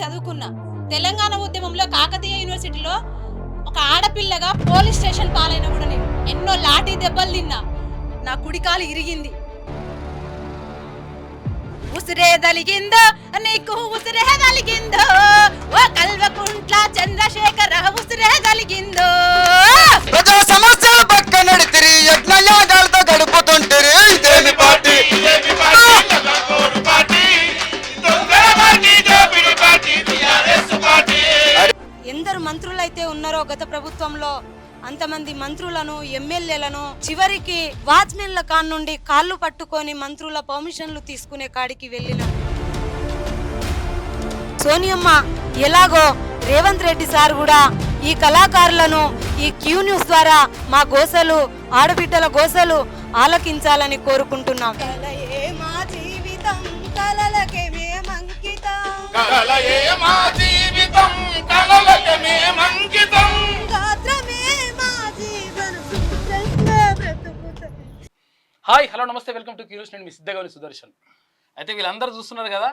చదువుకున్నా. తెలంగాణ ఉద్యమంలో కాకతీయ యూనివర్సిటీలో ఒక ఆడపిల్లగా పోలీస్ స్టేషన్ పాలైన కూడా నేను ఎన్నో లాఠీ దెబ్బలు తిన్నా. నా కుడికాలు ఇరిగింది. ఉసిరే దలిగిందో నీకు ఉసిరే దలిగిందో, ఓ కల్వకుంట్ల చంద్రశేఖర ఉసిరే దలిగిందో. ప్రజా సమస్యల పక్క నడితిరి యజ్ఞయాగాలతో గడుపుతుంటారు. ఇదేమి పార్టీ ఎందరు మంత్రులైతే ఉన్నారో గత ప్రభుత్వంలో అంతమంది మంత్రులను ఎమ్మెల్యేలను చివరికి వాచ్మెన్ల కాన్ నుండి కాళ్ళు పట్టుకొని మంత్రుల పర్మిషన్లు తీసుకునే కాడికి వెళ్ళినాం. సోనియమ్మ ఎలాగో రేవంత్ రెడ్డి సార్ కూడా ఈ కళాకారులను ఈ క్యూ న్యూస్ ద్వారా మా గోసలు ఆడబిడ్డల గోసలు ఆలకించాలని కోరుకుంటున్నాం. హాయ్ హలో నమస్తే, వెల్కమ్ టు క్యూస్. నేను మీ సిద్ధగౌని సుదర్శన్. అయితే వీళ్ళందరూ చూస్తున్నారు కదా,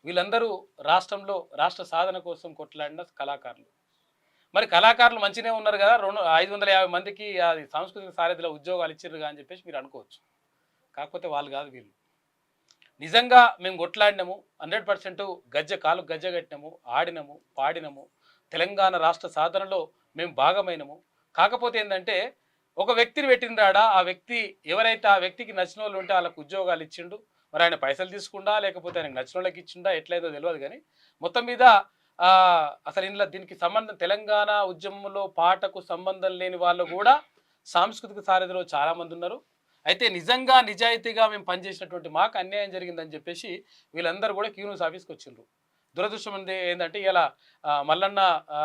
వీళ్ళందరూ రాష్ట్రంలో రాష్ట్ర సాధన కోసం కొట్లాడిన కళాకారులు. మరి కళాకారులు మంచిగానే ఉన్నారు కదా, 550 మందికి అది సాంస్కృతిక సారథిలో ఉద్యోగాలు ఇచ్చారు అని చెప్పేసి మీరు అనుకోవచ్చు. కాకపోతే వాళ్ళు కాదు, వీళ్ళు నిజంగా మేము కొట్లాడినాము, 100% కాలు గజ్జ కట్టినాము, ఆడినము, పాడినము, తెలంగాణ రాష్ట్ర సాధనలో మేము భాగమైనము. కాకపోతే ఏంటంటే ఒక వ్యక్తిని పెట్టిండాడా, ఆ వ్యక్తి ఎవరైతే ఆ వ్యక్తికి నచ్చిన వాళ్ళు ఉంటే వాళ్ళకు ఉద్యోగాలు ఇచ్చిండు. మరి ఆయన పైసలు తీసుకుండా లేకపోతే ఆయనకు నచ్చిన వాళ్ళకి ఇచ్చిండా ఎట్లయితే తెలియదు. కానీ మొత్తం మీద అసలు ఇందులో దీనికి సంబంధం, తెలంగాణ ఉద్యమంలో పాటకు సంబంధం లేని వాళ్ళు కూడా సాంస్కృతిక సారథిలో చాలామంది ఉన్నారు. అయితే నిజంగా నిజాయితీగా మేము పనిచేసినటువంటి మాకు అన్యాయం జరిగిందని చెప్పేసి వీళ్ళందరూ కూడా క్యూ న్యూస్ ఆఫీస్కి వచ్చిండ్రు. దురదృష్టం ఏంటంటే ఇలా మల్లన్న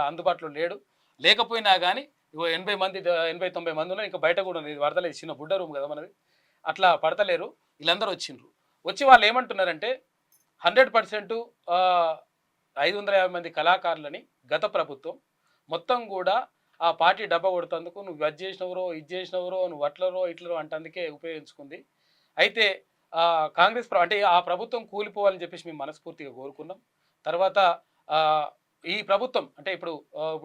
అందుబాటులో లేకపోయినా కానీ 80 మంది 80-90 మంది ఉన్నారు. ఇంకా బయట కూడా వరదలేదు, చిన్న బుడ్డ రూమ్ కదా మనది, అట్లా పడతలేరు. వీళ్ళందరూ వచ్చిండ్రు. వచ్చి వాళ్ళు ఏమంటున్నారంటే 100% 550 మంది కళాకారులని గత ప్రభుత్వం మొత్తం కూడా ఆ పార్టీ డబ్బా కొడుతందుకు నువ్వు అది చేసినవరో ఇది చేసినవరో నువ్వు అట్లరో ఇట్లరో అంటే అందుకే ఉపయోగించుకుంది. అయితే కాంగ్రెస్ అంటే ఆ ప్రభుత్వం కూలిపోవాలని చెప్పేసి మేము మనస్ఫూర్తిగా కోరుకున్నాం. తర్వాత ఈ ప్రభుత్వం అంటే ఇప్పుడు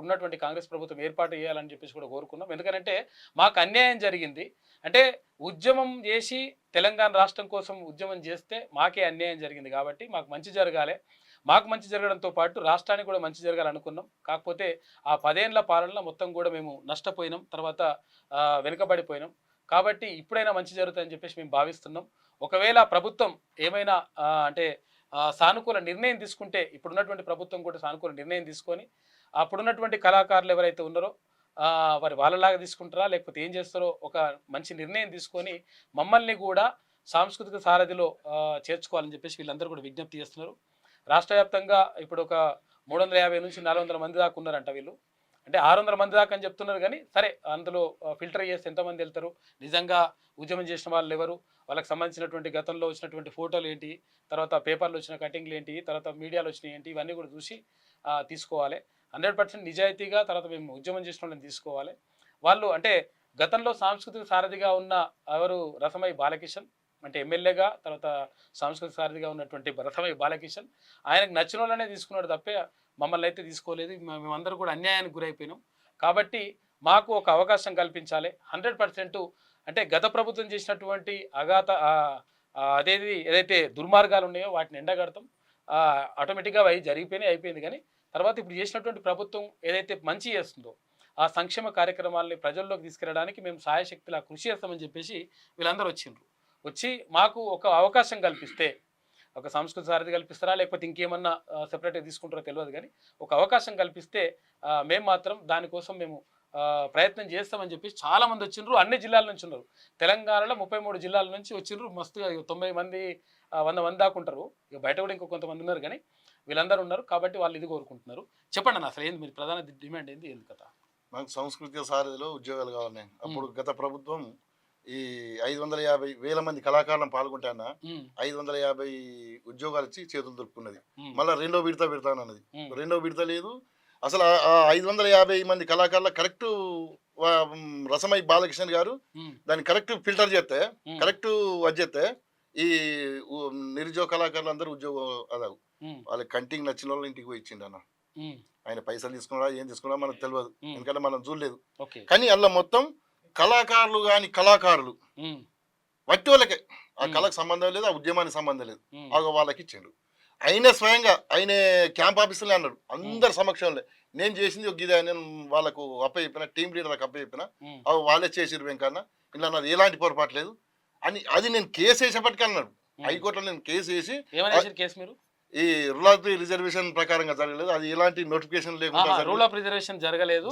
ఉన్నటువంటి కాంగ్రెస్ ప్రభుత్వం ఏర్పాటు చేయాలని చెప్పేసి కూడా కోరుకున్నాం. ఎందుకంటే మాకు అన్యాయం జరిగింది. అంటే ఉద్యమం చేసి తెలంగాణ రాష్ట్రం కోసం ఉద్యమం చేస్తే మాకే అన్యాయం జరిగింది కాబట్టి మాకు మంచి జరగాలి. మాకు మంచి జరగడంతో పాటు రాష్ట్రానికి కూడా మంచి జరగాలనుకున్నాం. కాకపోతే ఆ 10 ఏళ్ల పాలనలో మొత్తం కూడా మేము నష్టపోయినాం, తర్వాత వెనుకబడిపోయినాం. కాబట్టి ఇప్పుడైనా మంచి జరుగుతుందని చెప్పేసి మేము భావిస్తున్నాం. ఒకవేళ ప్రభుత్వం ఏమైనా అంటే సానుకూల నిర్ణయం తీసుకుంటే, ఇప్పుడున్నటువంటి ప్రభుత్వం కూడా సానుకూల నిర్ణయం తీసుకొని అప్పుడున్నటువంటి కళాకారులు ఎవరైతే ఉన్నారో వారి వాళ్ళలాగా తీసుకుంటారా లేకపోతే ఏం చేస్తారో ఒక మంచి నిర్ణయం తీసుకొని మమ్మల్ని కూడా సాంస్కృతిక సారథిలో చేర్చుకోవాలని చెప్పేసి వీళ్ళందరూ కూడా విజ్ఞప్తి చేస్తున్నారు. రాష్ట్ర వ్యాప్తంగా ఇప్పుడు ఒక 350 నుంచి 400 మంది దాకా ఉన్నారంట వీళ్ళు. అంటే 600 మంది దాకా అని చెప్తున్నారు. కానీ సరే, అందులో ఫిల్టర్ చేస్తే ఎంతమంది వెళ్తారు, నిజంగా ఉద్యమం చేసిన వాళ్ళు ఎవరు, వాళ్ళకి సంబంధించినటువంటి గతంలో వచ్చినటువంటి ఫోటోలు ఏంటి, తర్వాత పేపర్లు వచ్చిన కటింగ్లు ఏంటి, తర్వాత మీడియాలో వచ్చినాయి ఏంటి, ఇవన్నీ కూడా చూసి తీసుకోవాలి. 100% నిజాయితీగా తర్వాత మేము ఉద్యమం చేసిన వాళ్ళని తీసుకోవాలి. వాళ్ళు అంటే గతంలో సాంస్కృతిక సారథిగా ఉన్న ఎవరు, రసమై బాలకిషన్ అంటే ఎమ్మెల్యేగా, తర్వాత సాంస్కృతిక సారథిగా ఉన్నటువంటి రసమై బాలకిషన్, ఆయనకు నచ్చిన వాళ్ళనే తీసుకున్నాడు తప్పే మమ్మల్ని అయితే తీసుకోలేదు. మేమందరూ కూడా అన్యాయానికి గురైపోయినాం. కాబట్టి మాకు ఒక అవకాశం కల్పించాలి. 100% అంటే గత ప్రభుత్వం చేసినటువంటి ఏదైతే దుర్మార్గాలు ఉన్నాయో వాటిని ఎండగడతాం. ఆటోమేటిక్గా అవి అయిపోయింది. కానీ తర్వాత ఇప్పుడు చేసినటువంటి ప్రభుత్వం ఏదైతే మంచి చేస్తుందో ఆ సంక్షేమ కార్యక్రమాలని ప్రజల్లోకి తీసుకెళ్ళడానికి మేము సాయశక్తిలా కృషి చేస్తామని చెప్పేసి వీళ్ళందరూ వచ్చి మాకు ఒక అవకాశం కల్పిస్తే, ఒక సంస్కృతి సారథి కల్పిస్తారా లేకపోతే ఇంకేమన్నా సెపరేట్గా తీసుకుంటారో తెలియదు. కానీ ఒక అవకాశం కల్పిస్తే మేము మాత్రం దానికోసం మేము ప్రయత్నం చేస్తామని చెప్పేసి చాలామంది వచ్చిండ్రు. అన్ని జిల్లాల నుంచి ఉన్నారు. తెలంగాణలో 33 జిల్లాల నుంచి వచ్చిండ్రు. మస్తుగా 90 మంది 100 మంది దాకా ఉంటారు. ఇక బయట కూడా ఇంకో కొంతమంది ఉన్నారు. కానీ వీళ్ళందరూ ఉన్నారు కాబట్టి వాళ్ళు ఇది కోరుకుంటున్నారు. చెప్పండి అన్న, అసలు ఏంది మీరు ప్రధాన డిమాండ్ ఏంది కథ? మాకు సాంస్కృతిక సారథిలో ఉద్యోగాలు కావాలి. అప్పుడు గత ప్రభుత్వం ఈ 550,000 మంది కళాకారులను పాల్గొంటాన 550 ఉద్యోగాలు ఇచ్చి చేతులు దొరుకుతున్నది. మళ్ళీ రెండో విడత పెడతానన్నది. రెండో విడత లేదు. అసలు 550 మంది కళాకారుల కరెక్ట్ రసమై బాలకృష్ణ గారు దాన్ని కరెక్ట్ ఫిల్టర్ చేస్తే, కరెక్ట్ అది చేస్తే ఈ నిరుద్యోగ కళాకారులు అందరూ ఉద్యోగం అదావు. వాళ్ళకి కంటికి నచ్చిన వాళ్ళు ఇంటికి పోయి ఇచ్చిండు అన్న. ఉమ్, ఆయన పైసలు తీసుకున్నా ఏం తీసుకున్నా మనకు తెలియదు, ఎందుకంటే మనం చూడలేదు. ఓకే. కానీ అందులో మొత్తం కళాకారులు కానీ కళాకారులు ఉమ్, వట్టి వాళ్ళకే ఆ కళకు సంబంధం లేదు, ఆ ఉద్యమానికి సంబంధం లేదు, ఉమ్, ఆగో వాళ్ళకి ఇచ్చిండు. ఆయన స్వయంగా ఆయన క్యాంప్ ఆఫీసులో అన్నాడు అందరి సమక్షంలో, నేను చేసింది ఒక గిదే, నేను వాళ్ళకు అప్ప చెప్పిన టీం లీడర్లకు అప్ప చెప్పిన, ఉమ్, అవి వాళ్ళే చేసిరు వెంకన్న, ఇలా నాది ఎలాంటి పొరపాటు లేదు అని. అది నేను కేసు వేసేపటికి అన్నాడు. హైకోర్టులో నేను కేసు వేసి, ఏమని వేసారు కేసు మీరు? ఈ రూల్ ఆఫ్ రిజర్వేషన్ ప్రకారంగా జరగలేదు, అది ఎలాంటి నోటిఫికేషన్ లేకుండా రూల్ ఆఫ్ రిజర్వేషన్ జరగలేదు,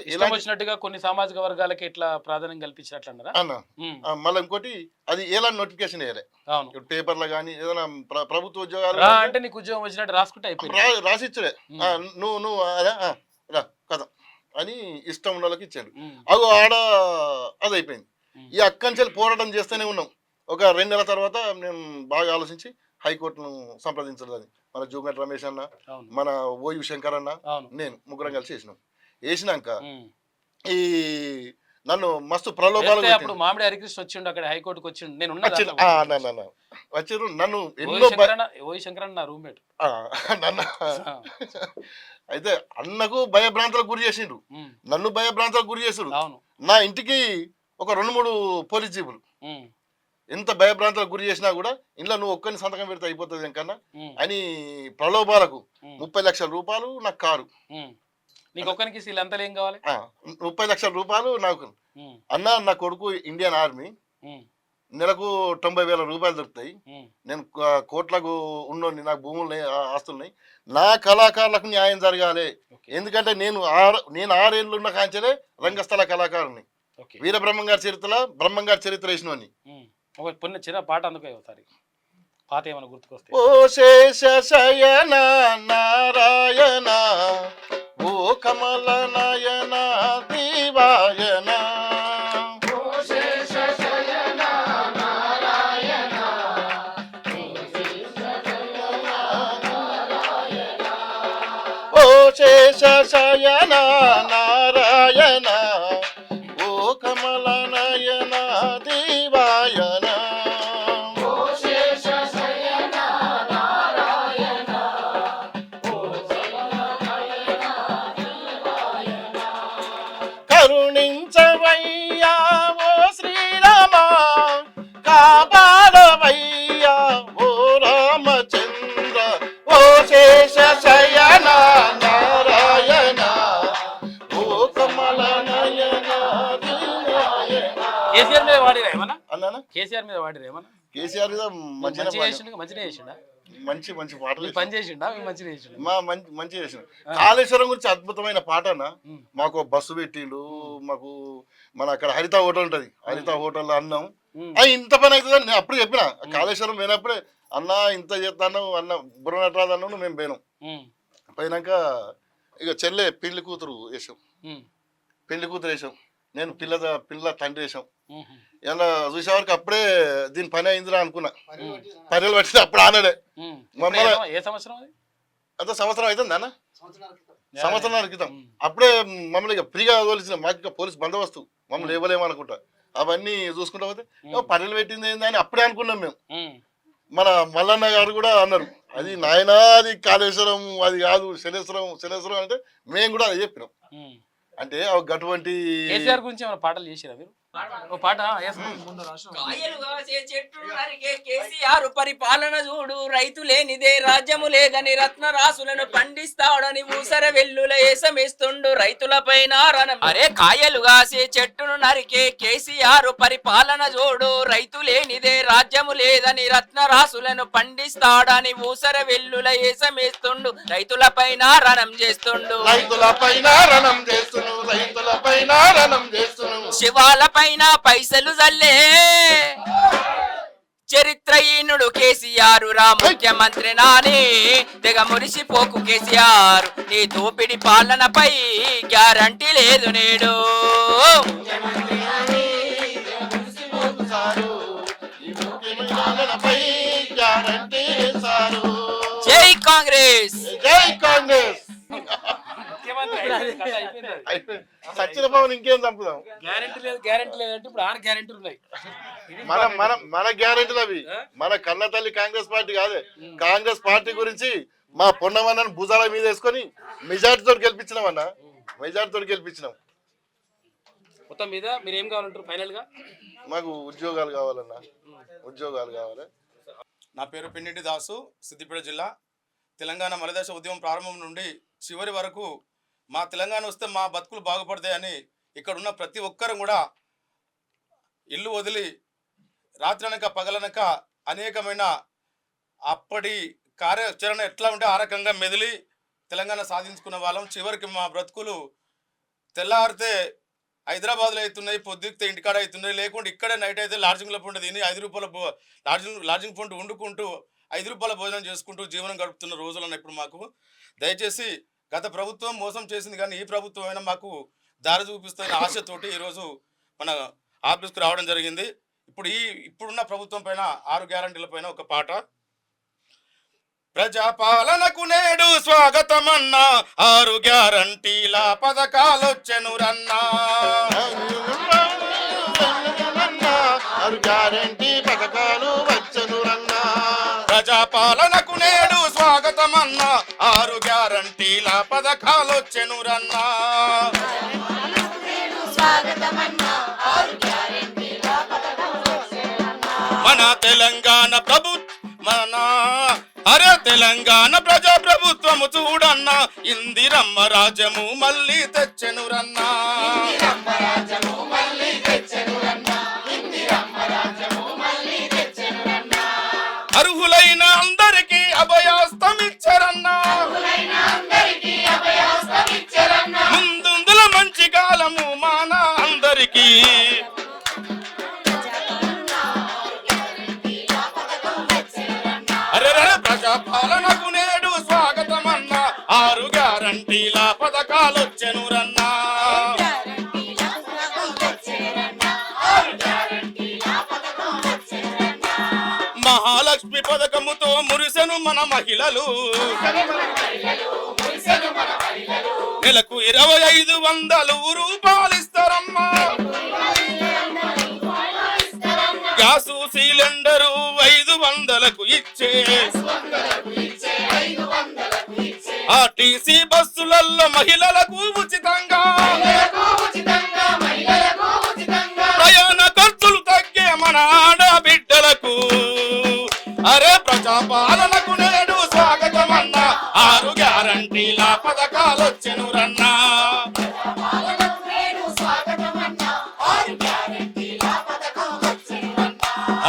ఇష్టం వచ్చినట్టుగా కొన్ని సామాజిక వర్గాలకి ఇట్లా ప్రాధాన్యం కల్పించినట్లు అన్నారా అన్న. మళ్ళీ ఇంకోటి, అది ఎలాంటి నోటిఫికేషన్ వేయలే, అవును. పేపర్లో కానీ ఏదైనా ప్రభుత్వ ఉద్యోగాలు అంటే నీకు ఉద్యోగం వచ్చినట్టు రాసుకుంటే అయిపోయింది, రాసిచ్చుడే, నువ్వు అదే రా కదా అని ఇష్టం ఉన్న వాళ్ళకి ఇచ్చాడు. ఉమ్, అగో ఆడ అది అయిపోయింది. ఈ అక్కంచెలు పోరాటం చేస్తూనే ఉన్నాం. ఒక 2 నెలల తర్వాత మేము బాగా ఆలోచించి హైకోర్టును సంప్రదించలేదు. మన జూగట్ రమేష్ అన్న, అవును, మన ఓయు శంకర్ అన్న, అవును, నేను ముగ్గురం కలిసి వేసినాం. వేసినాక ఉమ్. ఈ నన్ను మస్తు ప్రలోభాలు వేస్తే అప్పుడు మామిడి హరికృష్ణ వచ్చిండు అక్కడ హైకోర్టుకు వచ్చిండు, నేను ఉన్నా దాంట్లో. వచ్చారు. నన్ను ఎన్నో ఓయి శంకరన్న నా రూమ్మేట్. నన్ను అయితే అన్నకు భయభ్రాంతులకు గురి చేసిండ్రు, నన్ను భయభ్రాంతులకు గురి చేసిండ్రు. అవును, నా ఇంటికి ఒక 2-3 పోలీస్ జీపులు ఉమ్, ఎంత భయభ్రాంతులకు గురి చేసినా కూడా ఇంట్లో నువ్వు ఒక్కరిని సంతకం పెడితే అయిపోతుంది ఇంకన్నా ఉమ్, అని ప్రలోభాలకు ఉమ్, 30 లక్షల రూపాయలు నాకు కారు, ఉమ్. నీకు ఒక్కరికి వీళ్ళంతా ఏం కావాలి? 30 లక్షల రూపాయలు నాకు. ఉమ్, అన్న నా కొడుకు ఇండియన్ ఆర్మీ, ఉమ్, నెలకు 90,000 రూపాయలు దొరుకుతాయి, ఉమ్, నేను కోట్లకు ఉన్నోని, నాకు భూములు ఆస్తులున్నాయి, నా కళాకారులకు న్యాయం జరగాలి. ఓకే, ఎందుకంటే నేను 6 ఏళ్ళు ఉన్న కాంచెలే రంగస్థల కళాకారుని, ఓకే. వీర బ్రహ్మంగారి చరిత్రలో బ్రహ్మంగారి చరిత్ర వేసినోని. ఉమ్, ఒక చిన్న పాట అందుకు అవుతారు, పాత ఏమైనా గుర్తుకొస్తే. ఓ శేష శయన నారాయణ, ఓ కమల నయన దీవాయన, ఓ శేష శయన నారాయణ, ఓ కమల నయన దీవాయన, కరుణించవయ్యా ఓ శ్రీరామ, కాపాడవయ్యా ఓ రామచంద్ర, ఓ శేష శయన నారాయణ, ఓ కమల నయన దీవాయన. కేసీఆర్ మీద వాడిరా ఏమన్నా? అన్నానా కేసీఆర్ మీద వాడిరా ఏమన్నా? కేసీఆర్ మీద మంచిగా చేసిండు, మంచిగా చేసిండా? మంచి పాటలు పని చేసిండా? మంచిగా చేసిండు, మంచి చేసిన. కాళేశ్వరం గురించి అద్భుతమైన పాట అన్న. మాకు బస్సు పెట్టిండు, మాకు మన అక్కడ హరిత హోటల్ ఉంటది, హరిత హోటల్లో అన్నం ఇంత పని అవుతుందని నేను అప్పుడు చెప్పిన. కాళేశ్వరం పోయినప్పుడే అన్న ఇంత చేస్తాను అన్న, బుర్రనటరాజు అన్న మేము పోయినాం. పోయినాక ఇక చెల్లె పెళ్లి కూతురు వేసాం, పెళ్లి కూతురు వేసాం, నేను పిల్ల తండ్రి వేసాం. ఇలా చూసేవారికి అప్పుడే దీని పని అయిందిరా అనుకున్నా. పనులు పట్టిన అప్పుడు ఆనడే ఏ సంవత్సరం అది? అంత సంవత్సరం అవుతుంది అన్న, సంవత్సరాల క్రితం. అప్పుడే మమ్మల్ని ఇక ఫ్రీగా తోలిసిన, మాకు ఇక పోలీస్ బందోబస్తు, మమ్మల్ని ఇవ్వలేమనుకుంటా. అవన్నీ చూసుకుంటా పోతే పనులు పెట్టింది ఏందని అప్పుడే అనుకున్నాం మేము. మన మల్లన్న గారు కూడా అన్నారు, అది నాయనా అది కాళేశ్వరం అది కాదు శనేశ్వరం అంటే మేము కూడా అది చెప్పినాం. అంటే అటువంటి కేసీఆర్ గురించి ఏమైనా పాటలు చేసిరా మీరు? ఓ పాట కేసీఆర్ పరిపాలన చూడు, రైతు లేనిదే రాజ్యము లేదని రత్న రాసులను పండిస్తాడని ఊసర వెల్లుల ఏసమేస్తుండు రైతుల పైన రణం. అరే కాయలు కాసే చెట్టును నరికే కేసీఆర్ పరిపాలన చూడు, రైతు లేనిదే రాజ్యము లేదని రత్న రాసులను పండిస్తాడని ఊసర వెల్లుల ఏసమేస్తుండు రైతుల పైన రణం చేస్తుండు, శివాల పైన పైసలు జల్లే చరిత్రహీనుడు కేసీఆర్ రా ముఖ్యమంత్రి నాని, తెగ మురిసిపోకు కేసీఆర్, నీ దోపిడి పాలనపై గ్యారంటీ లేదు నేడు. జై కాంగ్రెస్, జై కాంగ్రెస్. ముఖ్యమంత్రి అయిపోయింది, కథ అయిపోయింది అది. అయిపోయింది. సచిన పవన్ ఇంకేం చంపుదాం? గ్యారెంటీ లేదంటే ఇప్పుడు 6 గ్యారెంటీలు ఉన్నాయి. ఇది మన గ్యారెంటీలు అవి. మన కన్న తల్లి కాంగ్రెస్ పార్టీ కాదే. కాంగ్రెస్ పార్టీ గురించి మా పొన్నమన్నను భుజాల మీద వేసుకొని మెజార్టీతో గెలిపించినామన్నా. మెజార్టీతో గెలిపించినాం. మొత్తం మీద మీరు ఏం కావాలంటారు ఫైనల్ గా? మాకు ఉద్యోగాలు కావాలన్నా, ఉద్యోగాలు కావాలి. నా పేరు పిన్నిటి దాసు, సిద్దిపేట జిల్లా. తెలంగాణ మలిదశ ఉద్యమం ప్రారంభం నుండి చివరి వరకు మా తెలంగాణ వస్తే మా బతుకులు బాగుపడతాయని ఇక్కడ ఉన్న ప్రతి ఒక్కరు కూడా ఇల్లు వదిలి రాత్రనక పగలనక అనేకమైన అప్పటి కార్యాచరణ ఎట్లా ఉంటే ఆ రకంగా మెదిలి తెలంగాణ సాధించుకున్న వాళ్ళం. చివరికి మా బ్రతుకులు తెల్లారితే హైదరాబాద్లో అవుతున్నాయి, పొద్దుకితే ఇంటికాడ అవుతున్నాయి, లేకుంటే ఇక్కడే నైట్ అయితే లాడ్జింగ్లో పండు తిని 5 రూపాయల లాడ్జింగ్ పండు వండుకుంటూ 5 రూపాయల భోజనం చేసుకుంటూ జీవనం గడుపుతున్న రోజులను ఇప్పుడు మాకు. దయచేసి గత ప్రభుత్వం మోసం చేసింది కానీ ఈ ప్రభుత్వం అయినా మాకు దారి చూపిస్తున్న ఆశతోటి ఈరోజు మన ఆఫీస్కి రావడం జరిగింది. ఇప్పుడున్న ప్రభుత్వం పైన 6 గ్యారంటీల పైన ఒక పాట. ప్రజాపాలనకు నేడు స్వాగతమన్నా, 6 గ్యారంటీల పథకాలొచ్చెను రన్నా. ప్రజాపాలనకు నేడు స్వాగతమన్నా, 6 గ్యారంటీల పథకాలొచ్చెను రన్నా. మన తెలంగాణ తెలంగాణ ప్రజాప్రభుత్వము చూడన్నా, ఇందిరమ్మ రాజ్యము మళ్ళీ తెచ్చెను రన్నా. అర్హులైన అందరికీ అభయాస్తమిచ్చరన్నా. ముందుందుల మంచి కాలము మాన అందరికీ. ప్రజాపాలనకు నేడు స్వాగతమన్నా, 6 గ్యారంటీల పథకాలొచ్చెను రన్నా. మహాలక్ష్మి పథకముతో మురిసెను మన మహిళలు. నెలకు 2500 రూపాయలు ఇస్తారమ్మా. గ్యాసు సిలిండరు 500కు ఇచ్చే. ఆర్టీసీ బస్సులలో మహిళలకు ఉచితంగా. ప్రయాణ ఖర్చులు తగ్గే మన ఆడబిడ్డలకు. అరే ప్రజాపాలనకు నేడు స్వాగతమన్నా, 6 గ్యారంటీల పథకాలొచ్చెను రన్నా.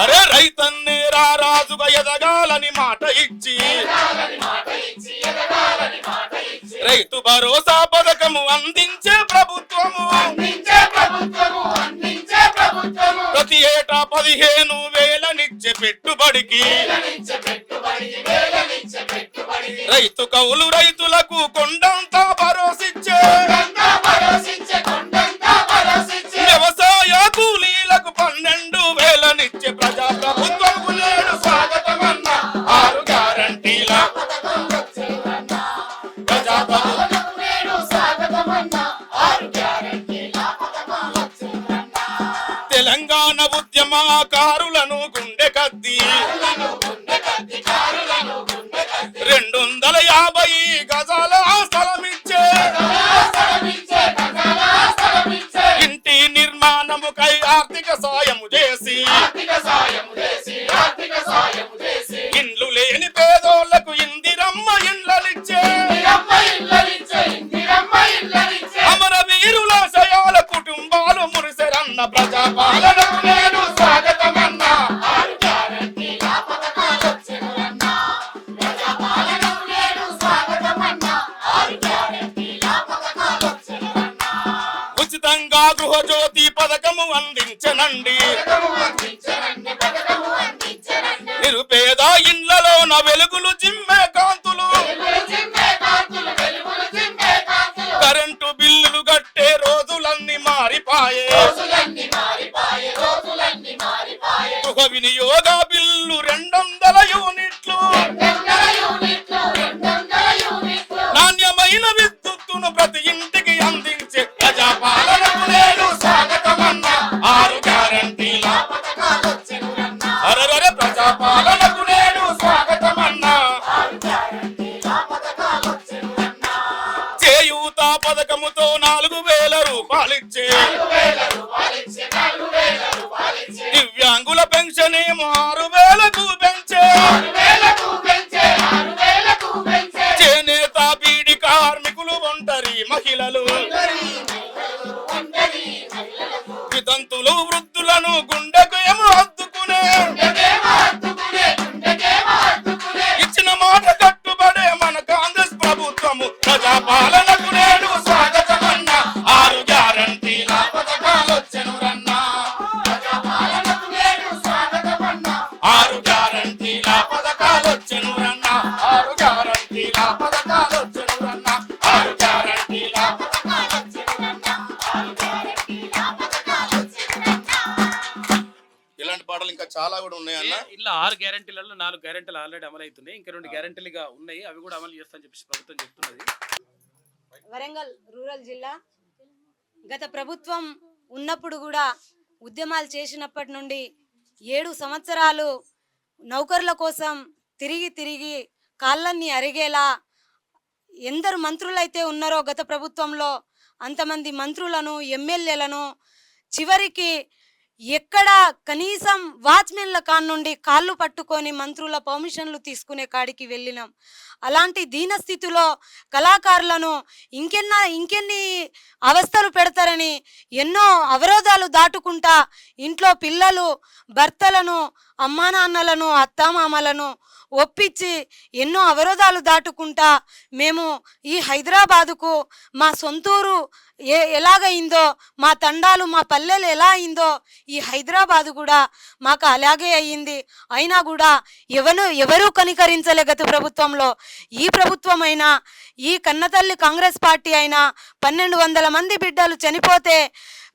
అరే రైతన్నే రారాజుగా ఎదగాలని మాట ఇచ్చి, రైతు భరోసా పథకము అందించే ప్రభుత్వము. ప్రతి ఏటా 15,000నిచ్చే పెట్టుబడికి. రైతు కౌలు రైతులకు కొండంతా భరోసిచ్చే. వ్యవసాయ కూలీలకు 12,000నిచ్చే ప్రజాప్రభుత్వము నేడు స్వాగతమన్నా, 6 గ్యారంటీల తెలంగాణ ఉద్యమకారులను గుండె కద్ది 250 గజాల స్థలమిచ్చే. ఇంటి నిర్మాణముకై ఆర్థిక సాయము చేసి, ఇండ్లు లేని పేదోళ్లకు ఇందిరమ్మ ఇండ్లనిచ్చే. అమరవీరుల శయాల కుటుంబాలు మురిసెరన్న ప్రజాపాలనకు నేడు స్వాగతమన్నా. ఉచితంగా గృహజ్యోతి పథకము అందించనండి. నిరుపేద ఇండ్లలోన వెలుగులు జిమ్మే కాంతులు. కరెంటు బిల్లులు కట్టే రోజులన్నీ మారిపాయే. గృహ వినియోగ బిల్లు 200 యూనిట్లు. నాణ్యమైన విద్య 4,000 రూపాయలిచ్చే దివ్యాంగుల పెన్షన్ 6,000కు పెంచే చేనేత బీడి కార్మికులు ఒంటరి మహిళలు వితంతులు వృద్ధులను గుండెకు ఏమో హత్తుకునే ఇచ్చిన మాట కట్టుబడే మన కాంగ్రెస్ ప్రభుత్వము ప్రజాపాలనకు నేడు స్వాగతమన్న 6 గ్యారంటీల పథకాలొచ్చెను రన్నా 6 గ్యారంటీల పథకాలొచ్చెను రన్నా 6 గ్యారంటీల పథకాలొచ్చెను రన్నా 6 గ్యారంటీల ఇలాంటి పాటలు ఇంకా చాలా కూడా ఉన్నాయన్న. ఇలా 6 గ్యారెంటీలలో 4 గ్యారెంటీలు ఆల్రెడీ అమలు అవుతున్నాయి, ఇంకా 2 గ్యారెంటీలుగా ఉన్నాయి, అవి కూడా అమలు చేస్తామని చెప్పేసి ప్రభుత్వం చెప్తున్నది. వరంగల్ రూరల్ జిల్లా గత ప్రభుత్వం ఉన్నప్పుడు కూడా ఉద్యమాలు చేసినప్పటి నుండి 7 సంవత్సరాలు నౌకర్ల కోసం తిరిగి కాళ్ళన్నీ అరిగేలా ఎందరు మంత్రులైతే ఉన్నారో గత ప్రభుత్వంలో అంతమంది మంత్రులను ఎమ్మెల్యేలను చివరికి ఎక్కడ కనీసం వాచ్మెన్ల కాన్నుండి కాళ్ళు పట్టుకొని మంత్రుల పర్మిషన్లు తీసుకునే కాడికి వెళ్ళినాం. అలాంటి దీనస్థితిలో కళాకారులను ఇంకెన్ని అవస్థలు పెడతారని ఎన్నో అవరోధాలు దాటుకుంటా ఇంట్లో పిల్లలు భర్తలను అమ్మా నాన్నలను అత్తామామలను ఒప్పించి ఎన్నో అవరోధాలు దాటుకుంటా మేము ఈ హైదరాబాదుకు మా సొంతూరు ఎలాగైందో మా తండాలు మా పల్లెలు ఎలా అయిందో ఈ హైదరాబాదు కూడా మాకు అలాగే అయ్యింది. అయినా కూడా ఎవరూ కనికరించలే గత ప్రభుత్వంలో. ఈ ప్రభుత్వం అయినా ఈ కన్నతల్లి కాంగ్రెస్ పార్టీ అయినా 1,200 మంది బిడ్డలు చనిపోతే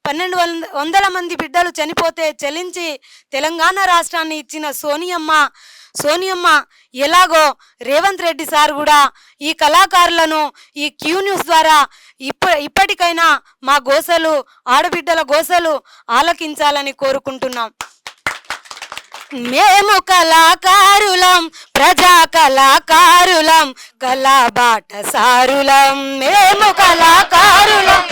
1,200 మంది బిడ్డలు చనిపోతే చలించి తెలంగాణ రాష్ట్రాన్ని ఇచ్చిన సోనియమ్మ ఎలాగో రేవంత్ రెడ్డి సార్ కూడా ఈ కళాకారులను ఈ క్యూ న్యూస్ ద్వారా ఇప్పటికైనా మా గోసలు ఆడబిడ్డల గోసలు ఆలకించాలని కోరుకుంటున్నాం. మేము కళాకారులం ప్రజా కళాకారులం కళాబాట సారులం మేము కళాకారులం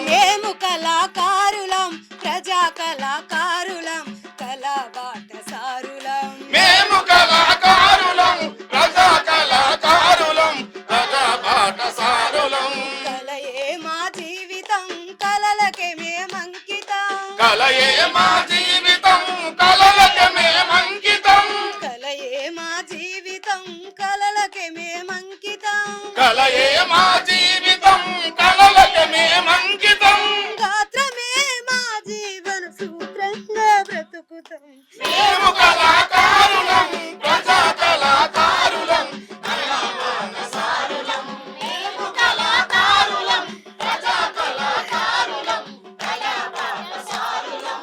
మేము కళాకారులం ప్రజా కళాకారులం కళాబాట సారులం మేము కళాకారులం ప్రజా కళాకారులం కళాబాట సారులం కలయే మా జీవితం కలలకే మేమంకితం కలయే మా జీవితం కలలకే మేమంకితం కలయే మా జీవితం కలలకే మేమంకితం కలయే మా జీవితం కలలకే మేమంకితం గాత్రమే మా జీవన సూత్రంగా బ్రతుకుతాం మేము కళాకారులం ప్రజా కళాకారులం కళాబాట సారులం మేము కళాకారులం ప్రజా కళాకారులం కళాబాట సారులం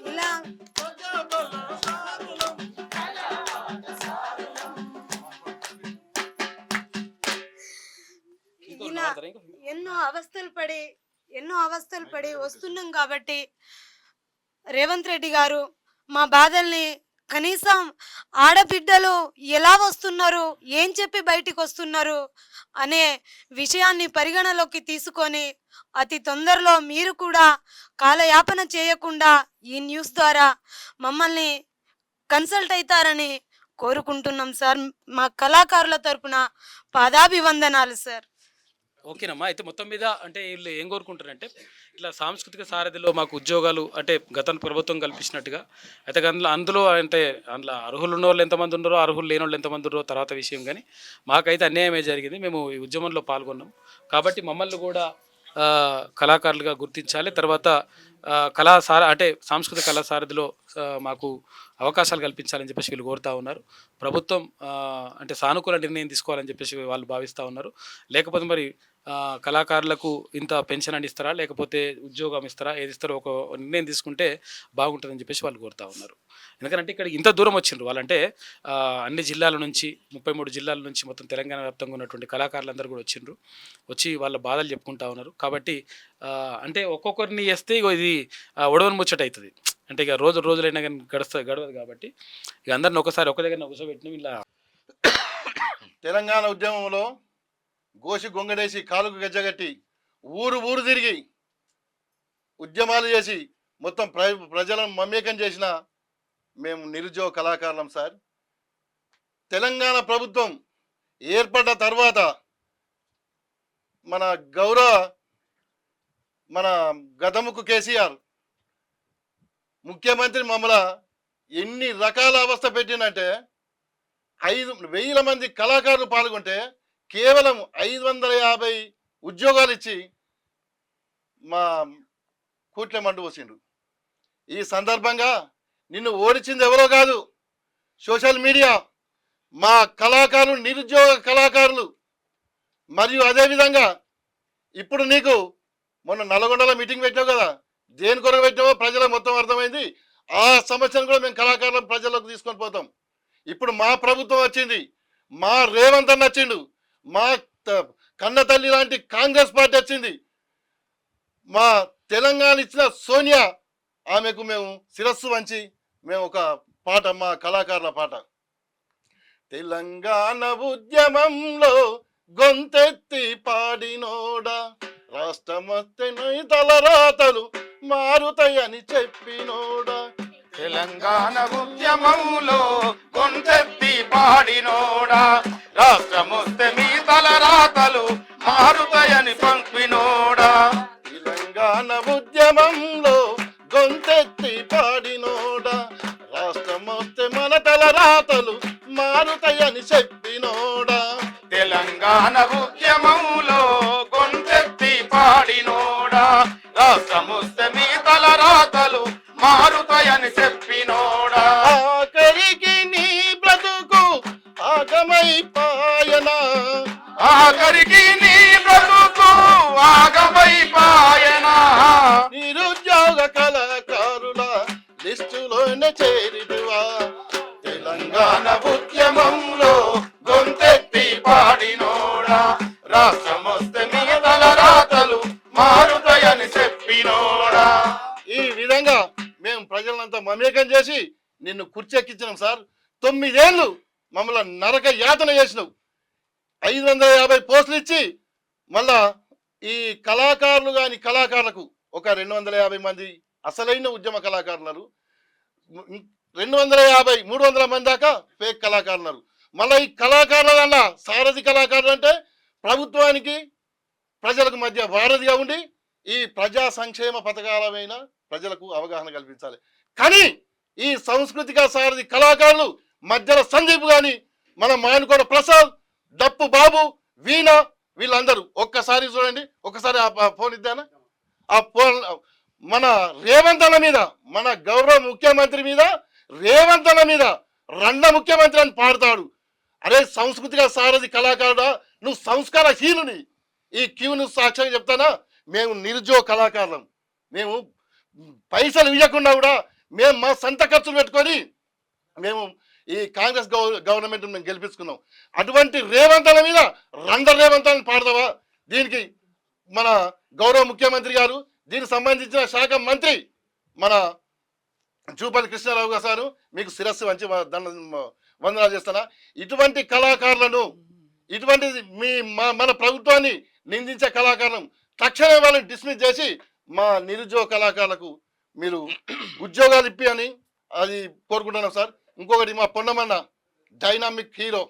ఇలా ఇలా ఎన్నో అవస్థలు పడి వస్తున్నాం కాబట్టి రేవంత్ రెడ్డి గారు మా బాధల్ని కనీసం ఆడబిడ్డలు ఎలా వస్తున్నారు ఏం చెప్పి బయటికి వస్తున్నారు అనే విషయాన్ని పరిగణలోకి తీసుకొని అతి తొందరలో మీరు కూడా కాలయాపన చేయకుండా ఈ న్యూస్ ద్వారా మమ్మల్ని కన్సల్ట్ అవుతారని కోరుకుంటున్నాం సార్. మా కళాకారుల తరపున పాదాభివందనాలు సార్. ఓకేనమ్మా, అయితే మొత్తం మీద అంటే వీళ్ళు ఏం కోరుకుంటారంటే ఇట్లా సాంస్కృతిక సారథిలో మాకు ఉద్యోగాలు అంటే గత ప్రభుత్వం కల్పించినట్టుగా అయితే అందులో అర్హులు ఉన్న వాళ్ళు ఎంతమంది ఉన్నారో అర్హులు లేని వాళ్ళు ఎంతమంది ఉన్నారో తర్వాత విషయం, కానీ మాకైతే అన్యాయమే జరిగింది. మేము ఈ ఉద్యమంలో పాల్గొన్నాం కాబట్టి మమ్మల్ని కూడా కళాకారులుగా గుర్తించాలి. తర్వాత అంటే సాంస్కృతిక కళా సారథిలో మాకు అవకాశాలు కల్పించాలని చెప్పేసి వీళ్ళు కోరుతూ ఉన్నారు. ప్రభుత్వం అంటే సానుకూల నిర్ణయం తీసుకోవాలని చెప్పేసి వాళ్ళు భావిస్తూ ఉన్నారు. లేకపోతే మరి కళాకారులకు ఇంత పెన్షన్ అని ఇస్తారా లేకపోతే ఉద్యోగం ఇస్తారా ఏది ఇస్తారో ఒక నిర్ణయం తీసుకుంటే బాగుంటుందని చెప్పేసి వాళ్ళు కోరుతూ ఉన్నారు. ఎందుకంటే ఇక్కడ ఇంత దూరం వచ్చిండ్రు వాళ్ళంటే అన్ని జిల్లాల నుంచి 33 జిల్లాల నుంచి మొత్తం తెలంగాణ వ్యాప్తంగా ఉన్నటువంటి కళాకారులందరూ కూడా వచ్చి వాళ్ళ బాధలు చెప్పుకుంటా ఉన్నారు. కాబట్టి అంటే ఒక్కొక్కరిని వేస్తే ఇది ఒడవని ముచ్చట అవుతుంది. అంటే ఇక రోజులైనా కానీ గడవదు కాబట్టి ఇక అందరిని ఒకసారి ఒక దగ్గర కూర్చోబెట్టినాం. ఇలా తెలంగాణ ఉద్యమంలో గోసి గొంగడేసి కాలుకు గజ్జగట్టి ఊరు ఊరు తిరిగి ఉద్యమాలు చేసి మొత్తం ప్రజలను మమేకం చేసిన మేము నిరుద్యోగ కళాకారులం సార్. తెలంగాణ ప్రభుత్వం ఏర్పడ్డ తర్వాత మన గదముకు కేసీఆర్ ముఖ్యమంత్రి మమ్మల్ని ఎన్ని రకాల అవస్థ పెట్టినంటే 5,000 మంది కళాకారులు పాల్గొంటే కేవలం 550 ఉద్యోగాలు ఇచ్చి మా కూట్ల మండు పోసిండు. ఈ సందర్భంగా నిన్ను ఓడించింది ఎవరో కాదు, సోషల్ మీడియా, మా కళాకారులు, నిరుద్యోగ కళాకారులు. మరియు అదేవిధంగా ఇప్పుడు నీకు మొన్న నల్గొండలో మీటింగ్ పెట్టావు కదా, దేని కొరకు పెట్టావో ప్రజలకు మొత్తం అర్థమైంది. ఆ సమస్యను కూడా మేము కళాకారులను ప్రజల్లోకి తీసుకొని పోతాం. ఇప్పుడు మా ప్రభుత్వం వచ్చింది, మా రేవంత్ అన్న వచ్చిండు, మా కన్న తల్లి లాంటి కాంగ్రెస్ పార్టీ వచ్చింది, మా తెలంగాణ ఇచ్చిన సోనియా, ఆమెకు మేము శిరస్సు వంచి మేము ఒక పాట, మా కళాకారుల పాట. తెలంగాణ ఉద్యమంలో గొంతెత్తి పాడినోడా, రాష్ట్రమస్తే తలరాతలు మారుతాయని చెప్పినోడా. తెలంగాణ ఉద్యమంలో గొంతెత్తి పాడినోడా, రాష్ట్రమొస్తే మీ తలరాతలు మారుతాయని పంపినోడా. తెలంగాణ ఉద్యమంలో గొంతెత్తి పాడినోడా, రాష్ట్రమొస్తే మన తలరాతలు మారుతాయని చెప్పినోడా. తెలంగాణ ఉద్యమంలో గొంతెత్తి పాడినోడా, రాష్ట్రమొస్తే మీ తలరాతలు మారుతాయని చెప్పినోడా. ఆఖరికి నీ బ్రతుకు ఆగమైపాయనా, ఆఖరికి నీ బ్రతుకు ఆగమైపాయనా. నిరుద్యోగ కళాకారుల లిస్టులోనే చేరిదువా. తెలంగాణ ఉద్యమంలో గొంతెత్తి పాడినోడా, రాష్ట్రమొస్తే మీ తలరాతలు మారుతాయని చెప్పినోడా. ఈ విధంగా మేము ప్రజలంతా మమేకం చేసి నిన్ను కుర్చెక్కించినాం సార్. 9 ఏళ్ళు మమ్మల్ని నరక యాతన చేసినావు. 550 పోస్టులు ఇచ్చి మళ్ళా ఈ కళాకారులు కాని కళాకారులకు ఒక 250 మంది అసలైన ఉద్యమ కళాకారులు, 250 300 మంది దాకా ఫేక్ కళాకారులు. మళ్ళీ ఈ కళాకారుల సారథి కళాకారులు అంటే ప్రభుత్వానికి ప్రజలకు మధ్య వారధిగా ఉండి ఈ ప్రజా సంక్షేమ పథకాలమైన ప్రజలకు అవగాహన కల్పించాలి. కానీ ఈ సాంస్కృతిక సారథి కళాకారులు మధ్యలో సందీప్ కానీ, మన మాయనకోట ప్రసాద్, డప్పు బాబు, వీణ, వీళ్ళందరూ ఒక్కసారి చూడండి. ఒక్కసారి ఆ ఫోన్ ఇద్దానా? ఆ ఫోన్ మన రేవంత్ అన్న మీద, మన గౌరవ ముఖ్యమంత్రి మీద, రేవంత్ అన్న మీద రండ ముఖ్యమంత్రి అని పాడతాడు. అరే సాంస్కృతిక సారథి కళాకారుడా, నువ్వు సంస్కార హీనుని. ఈ క్యూను సాక్ష్యంగా చెప్తానా, మేము నిరుద్యోగ కళాకారులం. మేము పైసలు ఇవ్వకుండా కూడా మేము మా సొంత ఖర్చులు పెట్టుకొని మేము ఈ కాంగ్రెస్ గవర్నమెంట్ మేము గెలిపించుకున్నాం. అటువంటి రేవంతల మీద రండ రేవంతాలను పాడతావా? దీనికి మన గౌరవ ముఖ్యమంత్రి గారు, దీనికి సంబంధించిన శాఖ మంత్రి మన జూపల్లి కృష్ణారావు గారు మీకు శిరస్సు వంచి వందనాలు చేస్తానా. ఇటువంటి కళాకారులను, ఇటువంటి మన ప్రభుత్వాన్ని నిందించే కళాకారులను తక్షణమే వాళ్ళని డిస్మిస్ చేసి మా నిరుద్యోగ కళాకారులకు మీరు ఉద్యోగాలు ఇప్పి అని అది కోరుకుంటున్నాం సార్. ఇంకొకటి, మా పొన్నమన్న డైనామిక్ హీరో,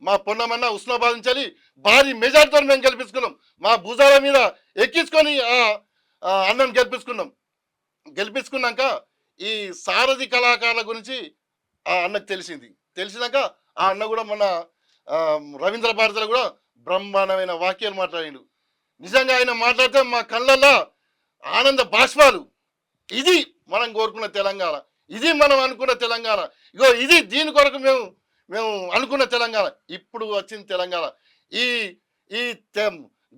మా పొన్నమన్న ఉస్మానాబాద్ నుంచి భారీ మెజార్టీతో మేము గెలిపించుకున్నాం. మా భుజాల మీద ఎక్కించుకొని అన్నం గెలిపించుకున్నాక ఈ సారథి కళాకారుల గురించి ఆ అన్నకు తెలిసినాక ఆ అన్న కూడా మన రవీంద్ర భారతిలో కూడా బ్రహ్మాండమైన వాక్యాలు మాట్లాడిండు. నిజంగా ఆయన మాట్లాడితే మా కళ్ళల్లో ఆనంద బాష్పాలు. ఇది మనం కోరుకున్న తెలంగాణ, ఇది మనం అనుకున్న తెలంగాణ. ఇగో ఇది దీని కొరకు మేము అనుకున్న తెలంగాణ. ఇప్పుడు వచ్చిన తెలంగాణ. ఈ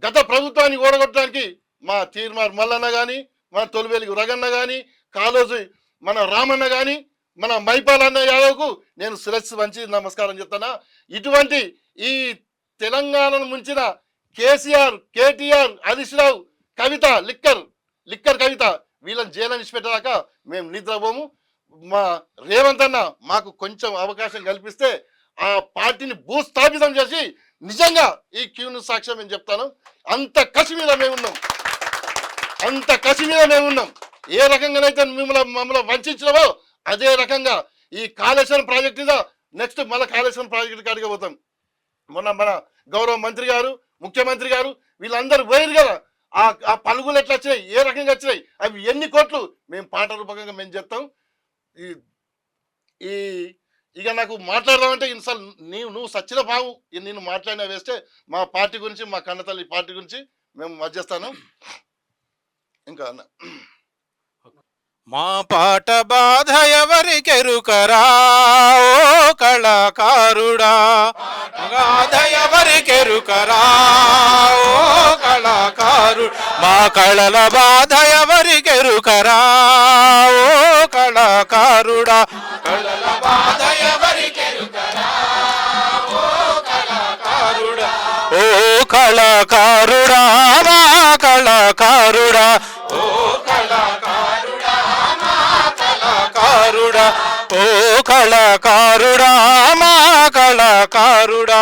గత ప్రభుత్వాన్ని ఓడగొట్టడానికి మా తీర్మార్ మల్లన్న కానీ, మన తొలివేలికి రగన్న కానీ, కాలోజీ మన రామన్న కానీ, మన మైపాలన్న యాదవ్కు నేను శిరస్సు వంచి నమస్కారం చెప్తానా. ఇటువంటి ఈ తెలంగాణను ముంచిన కేసీఆర్, కేటీఆర్, హరీష్ రావు, కవిత, లిక్కర్ కవిత, వీళ్ళని జైలు నిలిచిపెట్టేదాకా మేము నిద్రపోము. మా రేవంత్ అన్న మాకు కొంచెం అవకాశం కల్పిస్తే ఆ పార్టీని భూస్థాపితం చేసి నిజంగా ఈ క్యూను సాక్ష్యం నేను చెప్తాను, అంత కసి మీద మేమున్నాం, అంత కసి మీద మేమున్నాం. ఏ రకంగానైతే మమ్మల్ని వంచినావో అదే రకంగా ఈ కాళేశ్వరం ప్రాజెక్ట్ మీద నెక్స్ట్ మళ్ళీ కాళేశ్వరం ప్రాజెక్టు కాడికి పోతాం. మన గౌరవ మంత్రి గారు, ముఖ్యమంత్రి గారు వీళ్ళందరూ పోయారు కదా, ఆ పలుగులు ఎట్లా వచ్చినాయి, ఏ రకంగా వచ్చినాయి, అవి ఎన్ని కోట్లు మేము పాట రూపకంగా మేము చెప్తాం. ఈ ఇక నాకు మాట్లాడదామంటే ఇన్సార్లు నువ్వు సచ్చిన బావు నేను మాట్లాడినా వేస్తే మా పార్టీ గురించి, మా కన్నతల్లి పార్టీ గురించి మేము మధ్యస్తాను. ఇంకా మా పాట బాధ ఎవరికెరుకరా ఓ కళాకారుడా, బాధ ఎవరికెరుకరా ఓ కళాకారుడు, మా కళల బాధ ఎవరికెరుకరా ఓ కళాకారుడా, కళల బాధ ఎవరికెరుకరా ఓ కళాకారుడా, ఓ కళాకారుడా మా కళాకారుడా, ఓ కళాకారుడా మా కళాకారుడా, ఓ కళాకారుడా మా కళాకారుడా,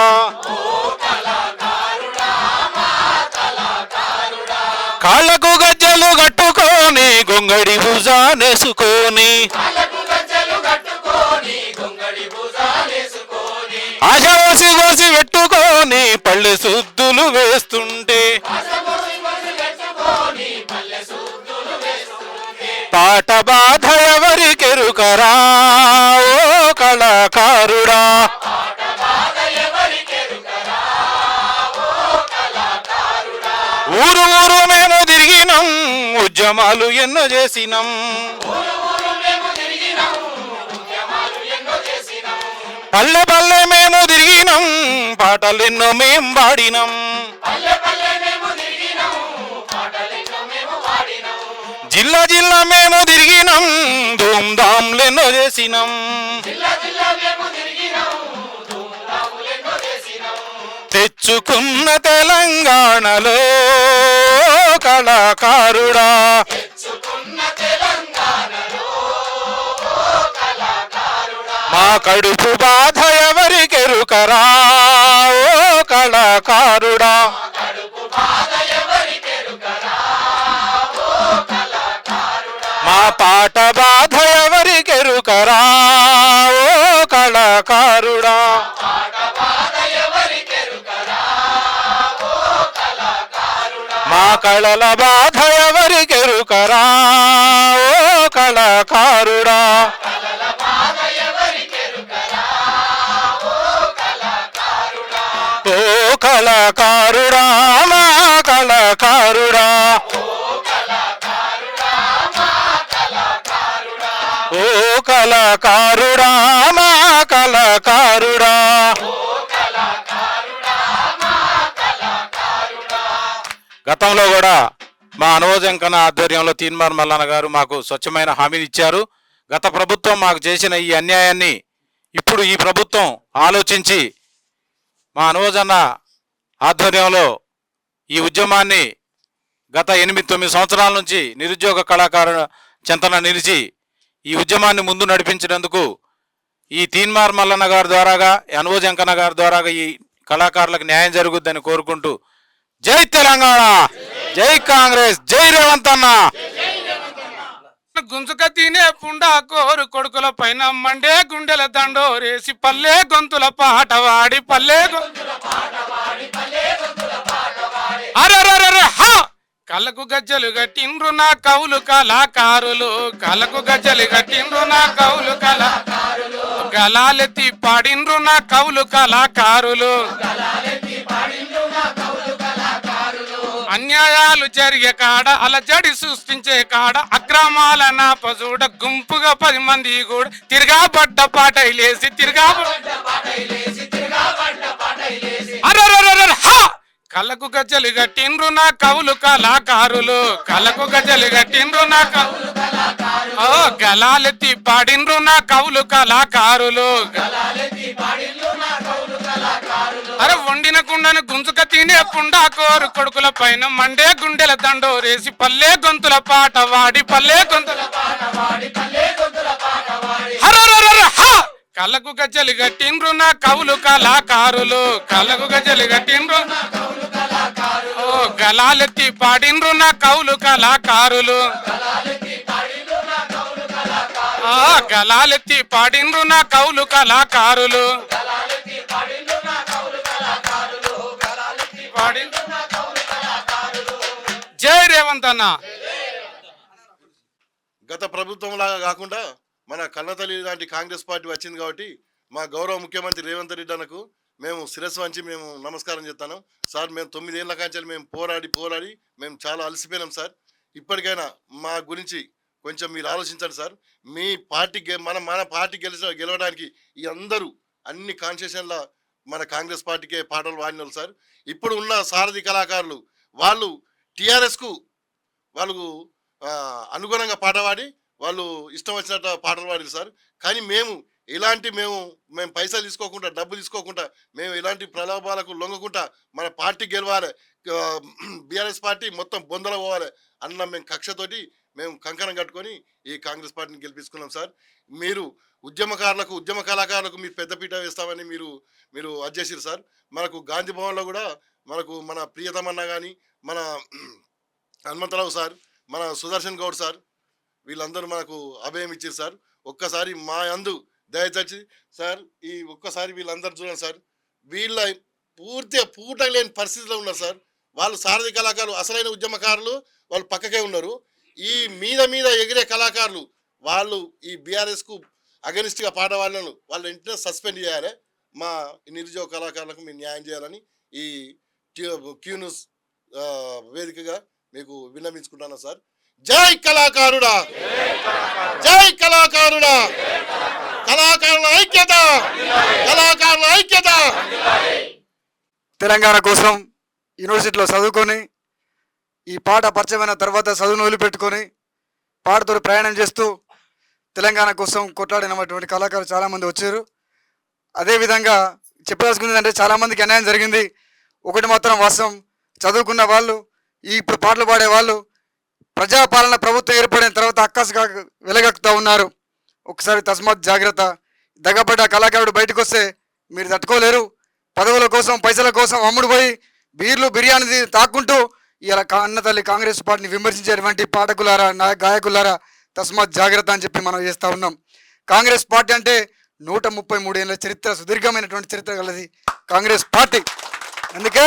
ఓ కళాకారుడా మా కళాకారుడా, కాళ్ళకు గజ్జలు కట్టుకొని గొంగడి భుజానేసుకొని, ఆశ కోసి కోసి పెట్టుకొని పల్లె సుద్దులు వేస్తుంటే, పాట బాధ ఎవరికెరుకరా ఓ కళాకారుడా, ఊరు ఊరు మేము తిరిగినాం, ఉద్యమాలు ఎన్నో చేసినాం, పల్లె పల్లె మేము తిరిగినాం, పాటలెన్నో మేం పాడినాం, జిల్లా జిల్లా మేము తిరిగినాం, ధూమ్ధాంలెన్నో చేసినాం, తెచ్చుకున్న తెలంగాణలో కళాకారుడా, మా కడుపు బాధ ఎవరికెరుకరా ఓ కళాకారుడా, మా పాట బాధ ఎవరికెరుకరా ఓ కళాకారుడా, మా కళల బాధ ఎవరికెరుకరా ఓ కళాకారుడా, ఓ కళాకారుడా మా కళాకారుడా, ఓ కళాకారుడా మా కళాకారుడా, గతంలో కూడా మా అనువజంకన ఆధ్వర్యంలో తీన్మార్ మల్లన్న గారు మాకు స్వచ్ఛమైన హామీని ఇచ్చారు. గత ప్రభుత్వం మాకు చేసిన ఈ అన్యాయాన్ని ఇప్పుడు ఈ ప్రభుత్వం ఆలోచించి మా అనువజన్న ఆధ్వర్యంలో ఈ ఉద్యమాన్ని గత 8-9 సంవత్సరాల నుంచి నిరుద్యోగ కళాకారుల చెంతన నిలిచి ఈ ఉద్యమాన్ని ముందు నడిపించినందుకు ఈ తీన్మార్ మల్లన్న గారి ద్వారాగా, అనువజంకన్న గారి ద్వారాగా ఈ కళాకారులకు న్యాయం జరుగుద్దని కోరుకుంటూ జై తెలంగాణ, జై కాంగ్రెస్, జై రేవంత్ అన్న. గుంజుక తినే పుండా కోరు కొడుకుల పైన మండే గుండెల దండోరేసి పల్లె గొంతుల పాట వాడి అరెరెరెరె హా కళ్ళకు గజ్జలు గట్టిండ్రు నా కవులు కళాకారులు, కళ్ళకు గజ్జలు గట్టిండ్రు నా కవులు కళాకారులు, గలాలెత్తి పాడిండ్రు నా కవులు కళాకారులు, అన్యాయాలు జరిగే కాడ అలజడి సృష్టించే కాడ అక్రమాల నాపజూడ గుంపుగా 10 మంది కూడా తిరగాబడ్డ పాటైలేసి కళ్ళకు గజ్జలు గట్టిండ్రు నా కవులు కళాకారులు, కళ్ళకు గజ్జలు గట్టిండ్రు నా కవులు కళాకారులు, గలాలెత్తి పాడిండ్రు నా కవులు కళాకారులు, అరే వండిన కుండను గుంజుక తినే పుండా కోరు కొడుకుల పైన మండే గుండెల దండోరేసి పల్లె గొంతుల పాట వాడి కళ్ళకు గజ్జలు గట్టిండ్రు నా కవులు కళాకారులు, కళ్ళకు గజ్జలు గట్టిండ్రు ఓ గలాలెత్తి పాడిండ్రు నా కవులు కళాకారులు, ఆ గలాలెత్తి పాడిండ్రు నా కవులు కళాకారులు, జై రేవంత్ అన్న. గత ప్రభుత్వం లాగా కాకుండా మన కన్నతల్లి లాంటి కాంగ్రెస్ పార్టీ వచ్చింది కాబట్టి మా గౌరవ ముఖ్యమంత్రి రేవంత్ రెడ్డి అన్నకు మేము శిరస్సు వంచి మేము నమస్కారం చేస్తాను సార్. మేము 9 ఏళ్ల కాంచెలు మేము పోరాడి మేము చాలా అలసిపోయినాం సార్. ఇప్పటికైనా మా గురించి కొంచెం మీరు ఆలోచించండి సార్. మీ పార్టీ మన పార్టీ గెలవడానికి ఈ అందరూ అన్ని కాన్స్టిట్యూషన్ల మన కాంగ్రెస్ పార్టీకే పాటలు పాడినారు సార్. ఇప్పుడు ఉన్న సారథి కళాకారులు వాళ్ళు టీఆర్ఎస్కు వాళ్ళు అనుగుణంగా పాట పాడి వాళ్ళు ఇష్టం వచ్చినట్టు పాటలు పాడారు సార్. కానీ మేము పైసలు తీసుకోకుండా, డబ్బు తీసుకోకుండా, మేము ఇలాంటి ప్రలోభాలకు లొంగకుండా మన పార్టీ గెలవాలి, బీఆర్ఎస్ పార్టీ మొత్తం బొందల పోవాలి అన్న మేము కక్షతోటి మేము కంకణం కట్టుకొని ఈ కాంగ్రెస్ పార్టీని గెలిపించుకున్నాం సార్. మీరు ఉద్యమ కళాకారులకు మీరు పెద్దపీట వేస్తామని మీరు అడ్జేసారు సార్. మనకు గాంధీ భవన్లో కూడా మనకు మన ప్రియతమన్న కానీ, మన హనుమంతరావు సార్, మన సుదర్శన్ గౌడ్ సార్, వీళ్ళందరూ మనకు అభయం ఇచ్చారు సార్. ఒక్కసారి మా అందు దయచేసి సార్ ఈ ఒక్కసారి వీళ్ళందరూ చూడండి సార్. వీళ్ళ పూర్తిగా పూట లేని పరిస్థితిలో ఉన్నారు సార్. వాళ్ళు సారథి కళాకారులు, అసలైన ఉద్యమకారులు వాళ్ళు పక్కకే ఉన్నారు. ఈ మీద ఎగిరే కళాకారులు వాళ్ళు ఈ బీఆర్ఎస్కు అగనిస్ట్గా పాట వాళ్ళు వెంటనే సస్పెండ్ చేయాలి. మా నిరుద్యోగ కళాకారులకు మీరు న్యాయం చేయాలని ఈ క్యూ న్యూస్ వేదికగా మీకు విన్నవించుకుంటాను సార్. జై కళాకారుడా, జై కళాకారుడా, కళాకారుల ఐక్యత, కళాకారుల ఐక్యత. తెలంగాణ కోసం యూనివర్సిటీలో చదువుకొని ఈ పాట పరిచయమైన తర్వాత చదువును వదిలిపెట్టుకొని పాటతో ప్రయాణం చేస్తూ తెలంగాణ కోసం కొట్లాడినటువంటి కళాకారులు చాలామంది వచ్చారు. అదేవిధంగా చెప్పదలుచుకుంది అంటే చాలామందికి అన్యాయం జరిగింది. ఒకటి మాత్రం వాస్తవం, చదువుకున్న వాళ్ళు ఇప్పుడు పాటలు పాడే వాళ్ళు ప్రజాపాలన ప్రభుత్వం ఏర్పడిన తర్వాత అక్కసుగా వెలగక్కుతూ ఉన్నారు. ఒకసారి తస్మాత్ జాగ్రత్త. దగ్గపడ్డ కళాకారుడు బయటకు వస్తే మీరు తట్టుకోలేరు. పదవుల కోసం, పైసల కోసం అమ్ముడు పోయి బీర్లు బిర్యానీ తాక్కుంటూ ఇలా అన్నతల్లి కాంగ్రెస్ పార్టీని విమర్శించేటువంటి పాఠకులారా, గాయకులారా తస్మాత్ జాగ్రత్త అని చెప్పి మనం చేస్తూ ఉన్నాం. కాంగ్రెస్ పార్టీ అంటే 133 ఏళ్ళ చరిత్ర, సుదీర్ఘమైనటువంటి చరిత్ర గలది కాంగ్రెస్ పార్టీ. అందుకే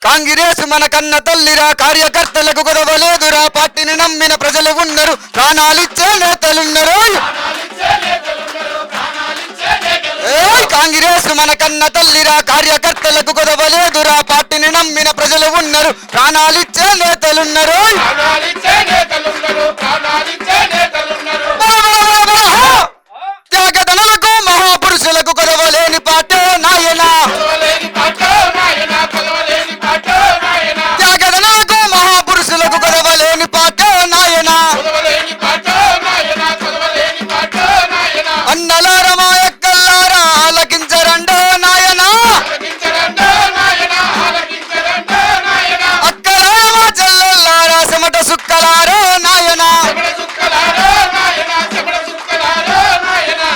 కాంగ్రెస్ మన కన్న తల్లిరా, కార్యకర్తలకు గొడవలేదురా, పార్టీని నమ్మిన ప్రజలు ఉన్నారు, ప్రాణాలిచ్చే నేతలున్నారు. కాంగ్రెస్ మన కన్న తల్లిరా, కార్యకర్తలకు గొడవలేదురా, పార్టీని నమ్మిన ప్రజలు ఉన్నారు, ప్రాణాలిచ్చే నేతలున్నారు. త్యాగదనులకు మహాపురుషులకు గొడవలేని పాటే నాయన, త్యాగదనులకు మహాపురుషులకు గొడవలేని పాటే నాయన. అన్నలారా మా ఎక్కల్లారా ఆలకించరండో నాయన, అక్కలారా మా చెల్లెల్లారా చెమట సుక్కలారో నాయన.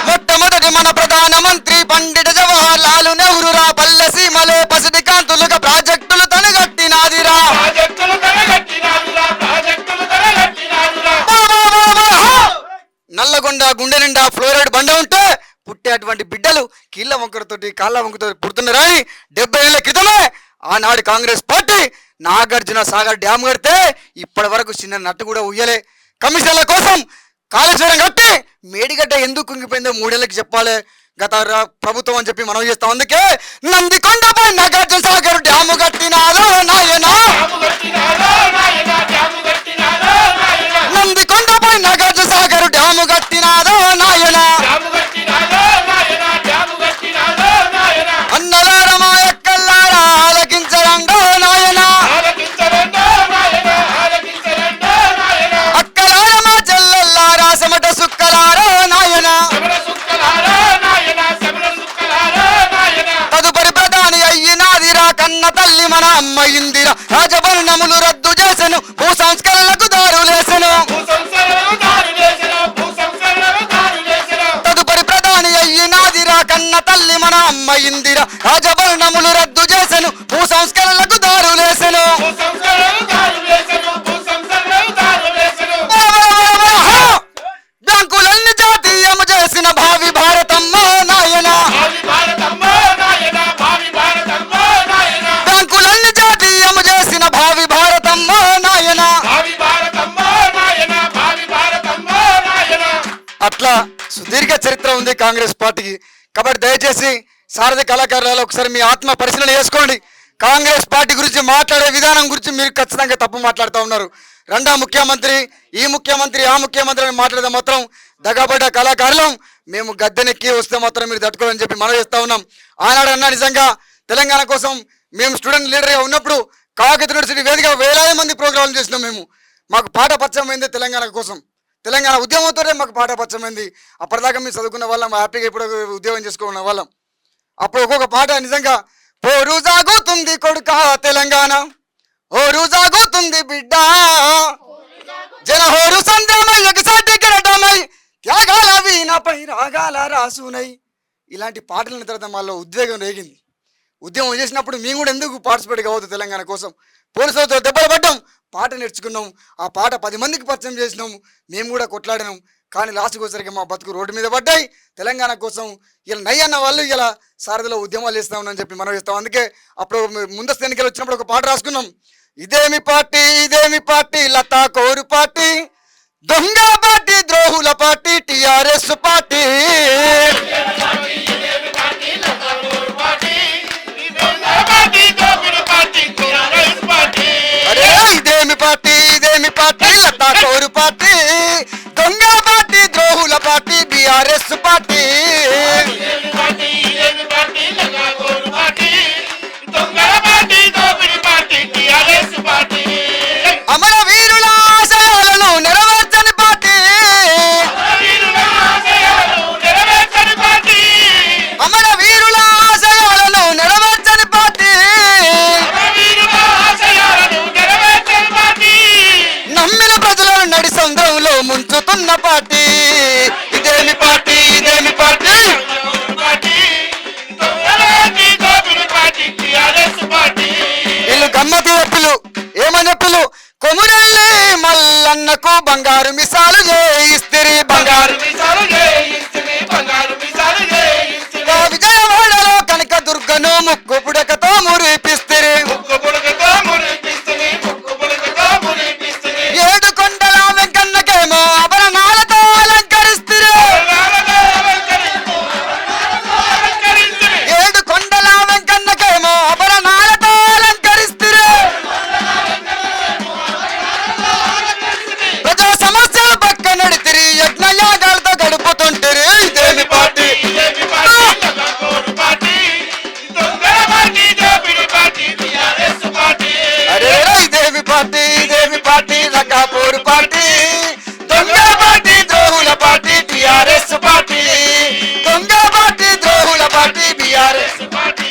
మొట్టమొదటి మన ప్రధానమంత్రి పండిత జవహర్ లాల్ నెహ్రూరా, పల్లె సీమలే పసిడి కాంతులుగా ప్రాజెక్టులు తనగట్టినాదిరా. నల్లగొండ గుండె నిండా ఫ్లోరైడ్ బండ ఉంటే పుట్టేటువంటి బిడ్డలు కీళ్ళ వంకరతోటి కాళ్ళ వంకరతో పుడుతున్నారని 70 ఏళ్ల క్రితమే ఆనాడు కాంగ్రెస్ పార్టీ నాగార్జున సాగర్ డ్యామ్ కడితే ఇప్పటి వరకు చిన్న నట్టు కూడా ఉయ్యలే. కమిషన్ల కోసం కాళేశ్వరం కట్టి మేడిగడ్డ ఎందుకు కుంగిపోయిందో 3 ఏళ్ళకి చెప్పాలి గత ప్రభుత్వం అని చెప్పి మనం చేస్తాం. అందుకే నందికొండపై నాగార్జున సాగర్ డ్యాము కట్టినాదో నాయన, నందికొండపై నాగార్జున సాగర్ డ్యాము కట్టినాదో నాయన. అన్నలారా మా ఎక్కల్లారా ఆలకించరండో నాయన, అక్కలారా మా చెల్లెల్లారా చెమట సుక్కలారో నాయన. తదుపరి ప్రధాని అయ్యినాదిరా కన్న తల్లి మన అమ్మ ఇందిరా, రాజభరణములు రద్దు చేసెను, భూ సంస్కరణలకు దారులేసెను. తదుపరి ప్రధాని అయ్యినాది కన్న తల్లి మన అమ్మ ఇందిర రాజభరణములు రద్దు చేసెను భూ సంస్కరణలకు దారులేసెను బ్యాంకులన్నీ జాతీయము చేసిన భావి భారతమ్మ నాయన బ్యాంకులన్నీ జాతీయము చేసిన భావి భారతమ్మ నాయన అట్లా సుదీర్ఘ చరిత్ర ఉంది కాంగ్రెస్ పార్టీకి. కాబట్టి దయచేసి సారథి కళాకారులలో ఒకసారి మీ ఆత్మ పరిశీలన చేసుకోండి. కాంగ్రెస్ పార్టీ గురించి మాట్లాడే విధానం గురించి మీరు ఖచ్చితంగా తప్పు మాట్లాడుతూ ఉన్నారు. రెండో ముఖ్యమంత్రి ఈ ముఖ్యమంత్రి ఆ ముఖ్యమంత్రి అని మాట్లాడితే మాత్రం దగాబడ్డ కళాకారులం మేము గద్దెనెక్కి వస్తే మాత్రం మీరు తట్టుకోవాలని చెప్పి మనం చేస్తూ ఉన్నాం. ఆనాడన్నా నిజంగా తెలంగాణ కోసం మేము స్టూడెంట్ లీడర్గా ఉన్నప్పుడు కాకతీయ యూనివర్సిటీ వేదిక వేలాది మంది ప్రోగ్రాంలు చేసినాం. మాకు పాట పరిచయమైంది తెలంగాణ కోసం, తెలంగాణ ఉద్యమంతోనే మాకు పాట పరిచయమైంది. అప్పటిదాకా మేము చదువుకున్న వాళ్ళం, హ్యాపీగా ఇప్పుడు ఉద్యోగం చేసుకున్న వాళ్ళం. అప్పుడు ఒక్కొక్క పాట నిజంగా పోరు సాగుతుంది కొడుక తెలంగాణ, హోరు సాగుతుంది బిడ్డ, జనహోరు సంధ్యమై ఎగసాటి కిరటమై త్యాగాల వీణపై రాగాల రాసునై. ఇలాంటి పాటల తర్వాత మాలో ఉద్వేగం రేగింది. ఉద్యమం చేసినప్పుడు మేము కూడా ఎందుకు పార్టిసిపేట్ కావద్దు తెలంగాణ కోసం. పోలీసులతో దెబ్బలు పడ్డాం, పాట నేర్చుకున్నాం, ఆ పాట 10 మందికి పరిచయం చేసినాం, మేము కూడా కొట్లాడినాం. కానీ లాస్ట్కి వచ్చేసరికి మా బతుకు రోడ్డు మీద పడ్డాయి. తెలంగాణ కోసం ఇలా నై అన్న వాళ్ళు ఇలా సారథిలో ఉద్యమాలు చేస్తా ఉన్నామని చెప్పి మనం చేస్తాం. అందుకే అప్పుడు ముందస్తు ఎన్నికలు వచ్చినప్పుడు ఒక పాట రాసుకున్నాం. ఇదేమి పార్టీ లతా కోరు పార్టీ, దొంగ పార్టీ ద్రోహుల పార్టీ టిఆర్ఎస్ పార్టీ. అరే ఇదేమి పార్టీ లతా కోరు పార్టీ, దొంగ పార్టీ ద్రోహుల పార్టీ బిఆర్ఎస్ పార్టీ. అమర వీరుల ఆశయాలను నెరవేర్చని పార్టీ, అమర వీరుల ఆశయాలను నెరవేర్చని పార్టీ, నమ్మిన ప్రజలను నడి సముద్రంలో ముంచుతున్న పార్టీ. ఇదేమి పార్టీ వీళ్ళు గమ్మతి చెప్పిలు ఏమని చెప్పిలు, కొమురెల్లి మల్లన్నకు బంగారు మిసాలు చేయిస్తిరి, బంగారు విజయవాడలో కనక దుర్గను ముక్కు పుడకతో మురిపిస్తిరి, ఏడు కొండల వెంకన్నకేమో ఆభరణాలతో అలంకరిస్తిరి, ఏడు కొండల వెంకన్నకేమో ఆభరణాలతో అలంకరిస్తిరి, ప్రజా సమస్యలు పక్క నడితిరి, యజ్ఞయాగాలతో గడుపుతుంటిరి. ఇదేమి పార్టీ అరే ఇదేమి పార్టీ లకాపూర్ పార్టీ, దొంగ పార్టీ ద్రోహుల పార్టీ టిఆర్ఎస్ పార్టీ, దొంగ పార్టీ ద్రోహుల పార్టీ బిఆర్ఎస్ పార్టీ.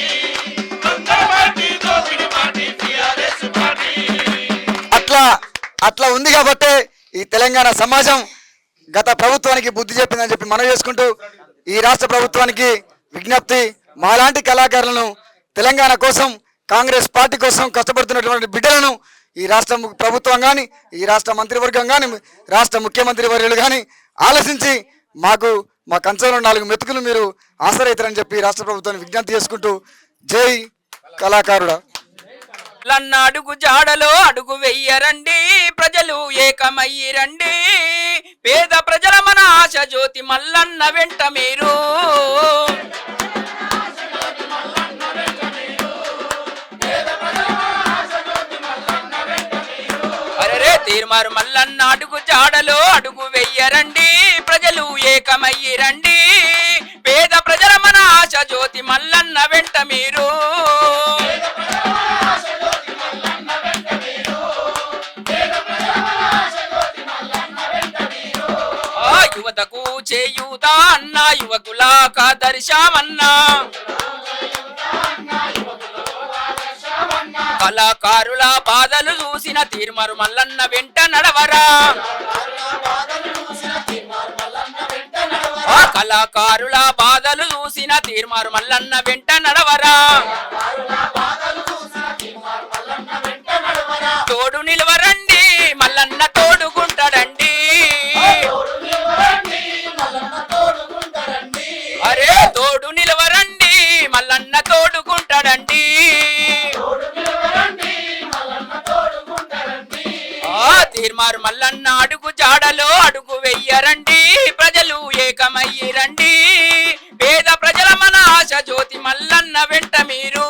అట్లా ఉంది కాబట్టి ఈ తెలంగాణ సమాజం గత ప్రభుత్వానికి బుద్ధి చెప్పిందని చెప్పి మనం చేసుకుంటూ ఈ రాష్ట్ర ప్రభుత్వానికి విజ్ఞప్తి, మాలాంటి కళాకారులను తెలంగాణ కోసం కాంగ్రెస్ పార్టీ కోసం కష్టపడుతున్నటువంటి బిడ్డలను ఈ రాష్ట్ర ప్రభుత్వం కానీ ఈ రాష్ట్ర మంత్రివర్గం కానీ రాష్ట్ర ముఖ్యమంత్రి వర్యులు కానీ ఆలోచించి మా కంచంలో 4 మెతుకులు మీరు ఆసరైతారని చెప్పి రాష్ట్ర ప్రభుత్వాన్ని విజ్ఞప్తి చేసుకుంటూ జై కళాకారుడా. లన్న అడుగు జాడలో అడుగు వెయ్యరండి, ప్రజలు ఏకమయ్యిరండి, పేద ప్రజల మన ఆశ జ్యోతి మల్లన్న వెంట మీరు. అరే తీర్మారు మల్లన్న అడుగు జాడలో అడుగు వెయ్యరండి, ప్రజలు ఏకమయ్యిరండి, పేద ప్రజల మన ఆశ జ్యోతి మల్లన్న వెంట మీరు. యువతకు చేయూత అన్న, యువకుల కాదర్శమన్నా, కళాకారుల బాధలు చూసిన తీర్మారు మల్లన్న వెంట నడవరా. ఆ కళాకారుల బాధలు చూసిన తీర్మారు మల్లన్న వెంట నడవరా, తోడు నిలవరండి మల్లన్న తోడుకుంటాడండి, అరే తోడు నిలవరండి మల్లన్న తోడుకుంటాడండి, ఆ తీర్మారు మల్లన్న అడుగు జాడలో అడుగు వెయ్యరండి, ప్రజలు ఏకమయ్యిరండి, పేద ప్రజల మన ఆశ జ్యోతి మల్లన్న వెంట మీరు,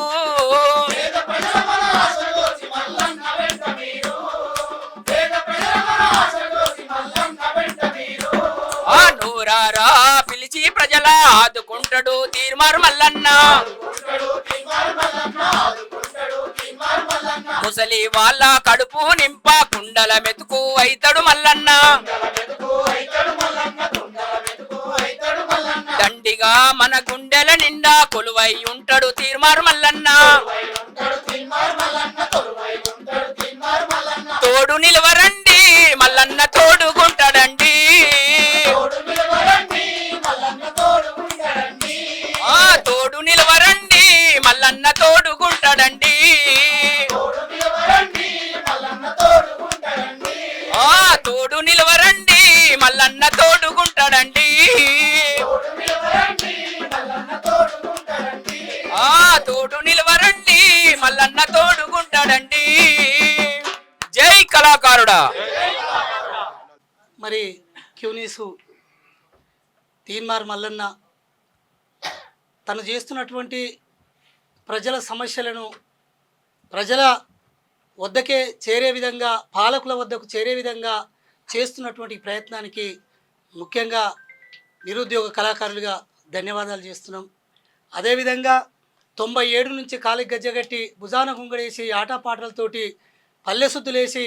ఆ నూరారా పిలిచి ప్రజల ఆదుకుంటాడు తీర్మారు మల్లన్న, ముసలి వాళ్ళ కడుపు నింప కుండల మెతుకు అయితడు మల్లన్న, దండిగా మన గుండెల నిండా కొలువై ఉంటాడు తీర్మారు మల్లన్న, తోడు నిలవరండి మల్లన్న తోడుకుంటాడండి, ఆ తోడు నిలవరండి మల్లన్న తోడుకుంటాడండి, ఆ తోడు నిలవరండి మల్లన్న తోడుకుంటాడండి, ఆ తోడు నిలవరండి మల్లన్న తోడుకుంటాడండి. జై కళాకారుడా. మరి క్యూనీసు తీన్మార్ మల్లన్న తను చేస్తున్నటువంటి ప్రజల సమస్యలను ప్రజల వద్దకే చేరే విధంగా, పాలకుల వద్దకు చేరే విధంగా చేస్తున్నటువంటి ప్రయత్నానికి ముఖ్యంగా నిరుద్యోగ కళాకారులుగా ధన్యవాదాలు చేస్తున్నాం. అదేవిధంగా 97 నుంచి కాలికి గజ్జగట్టి భుజాన గుంగడేసి ఆటపాటలతోటి పల్లెసుద్దులేసి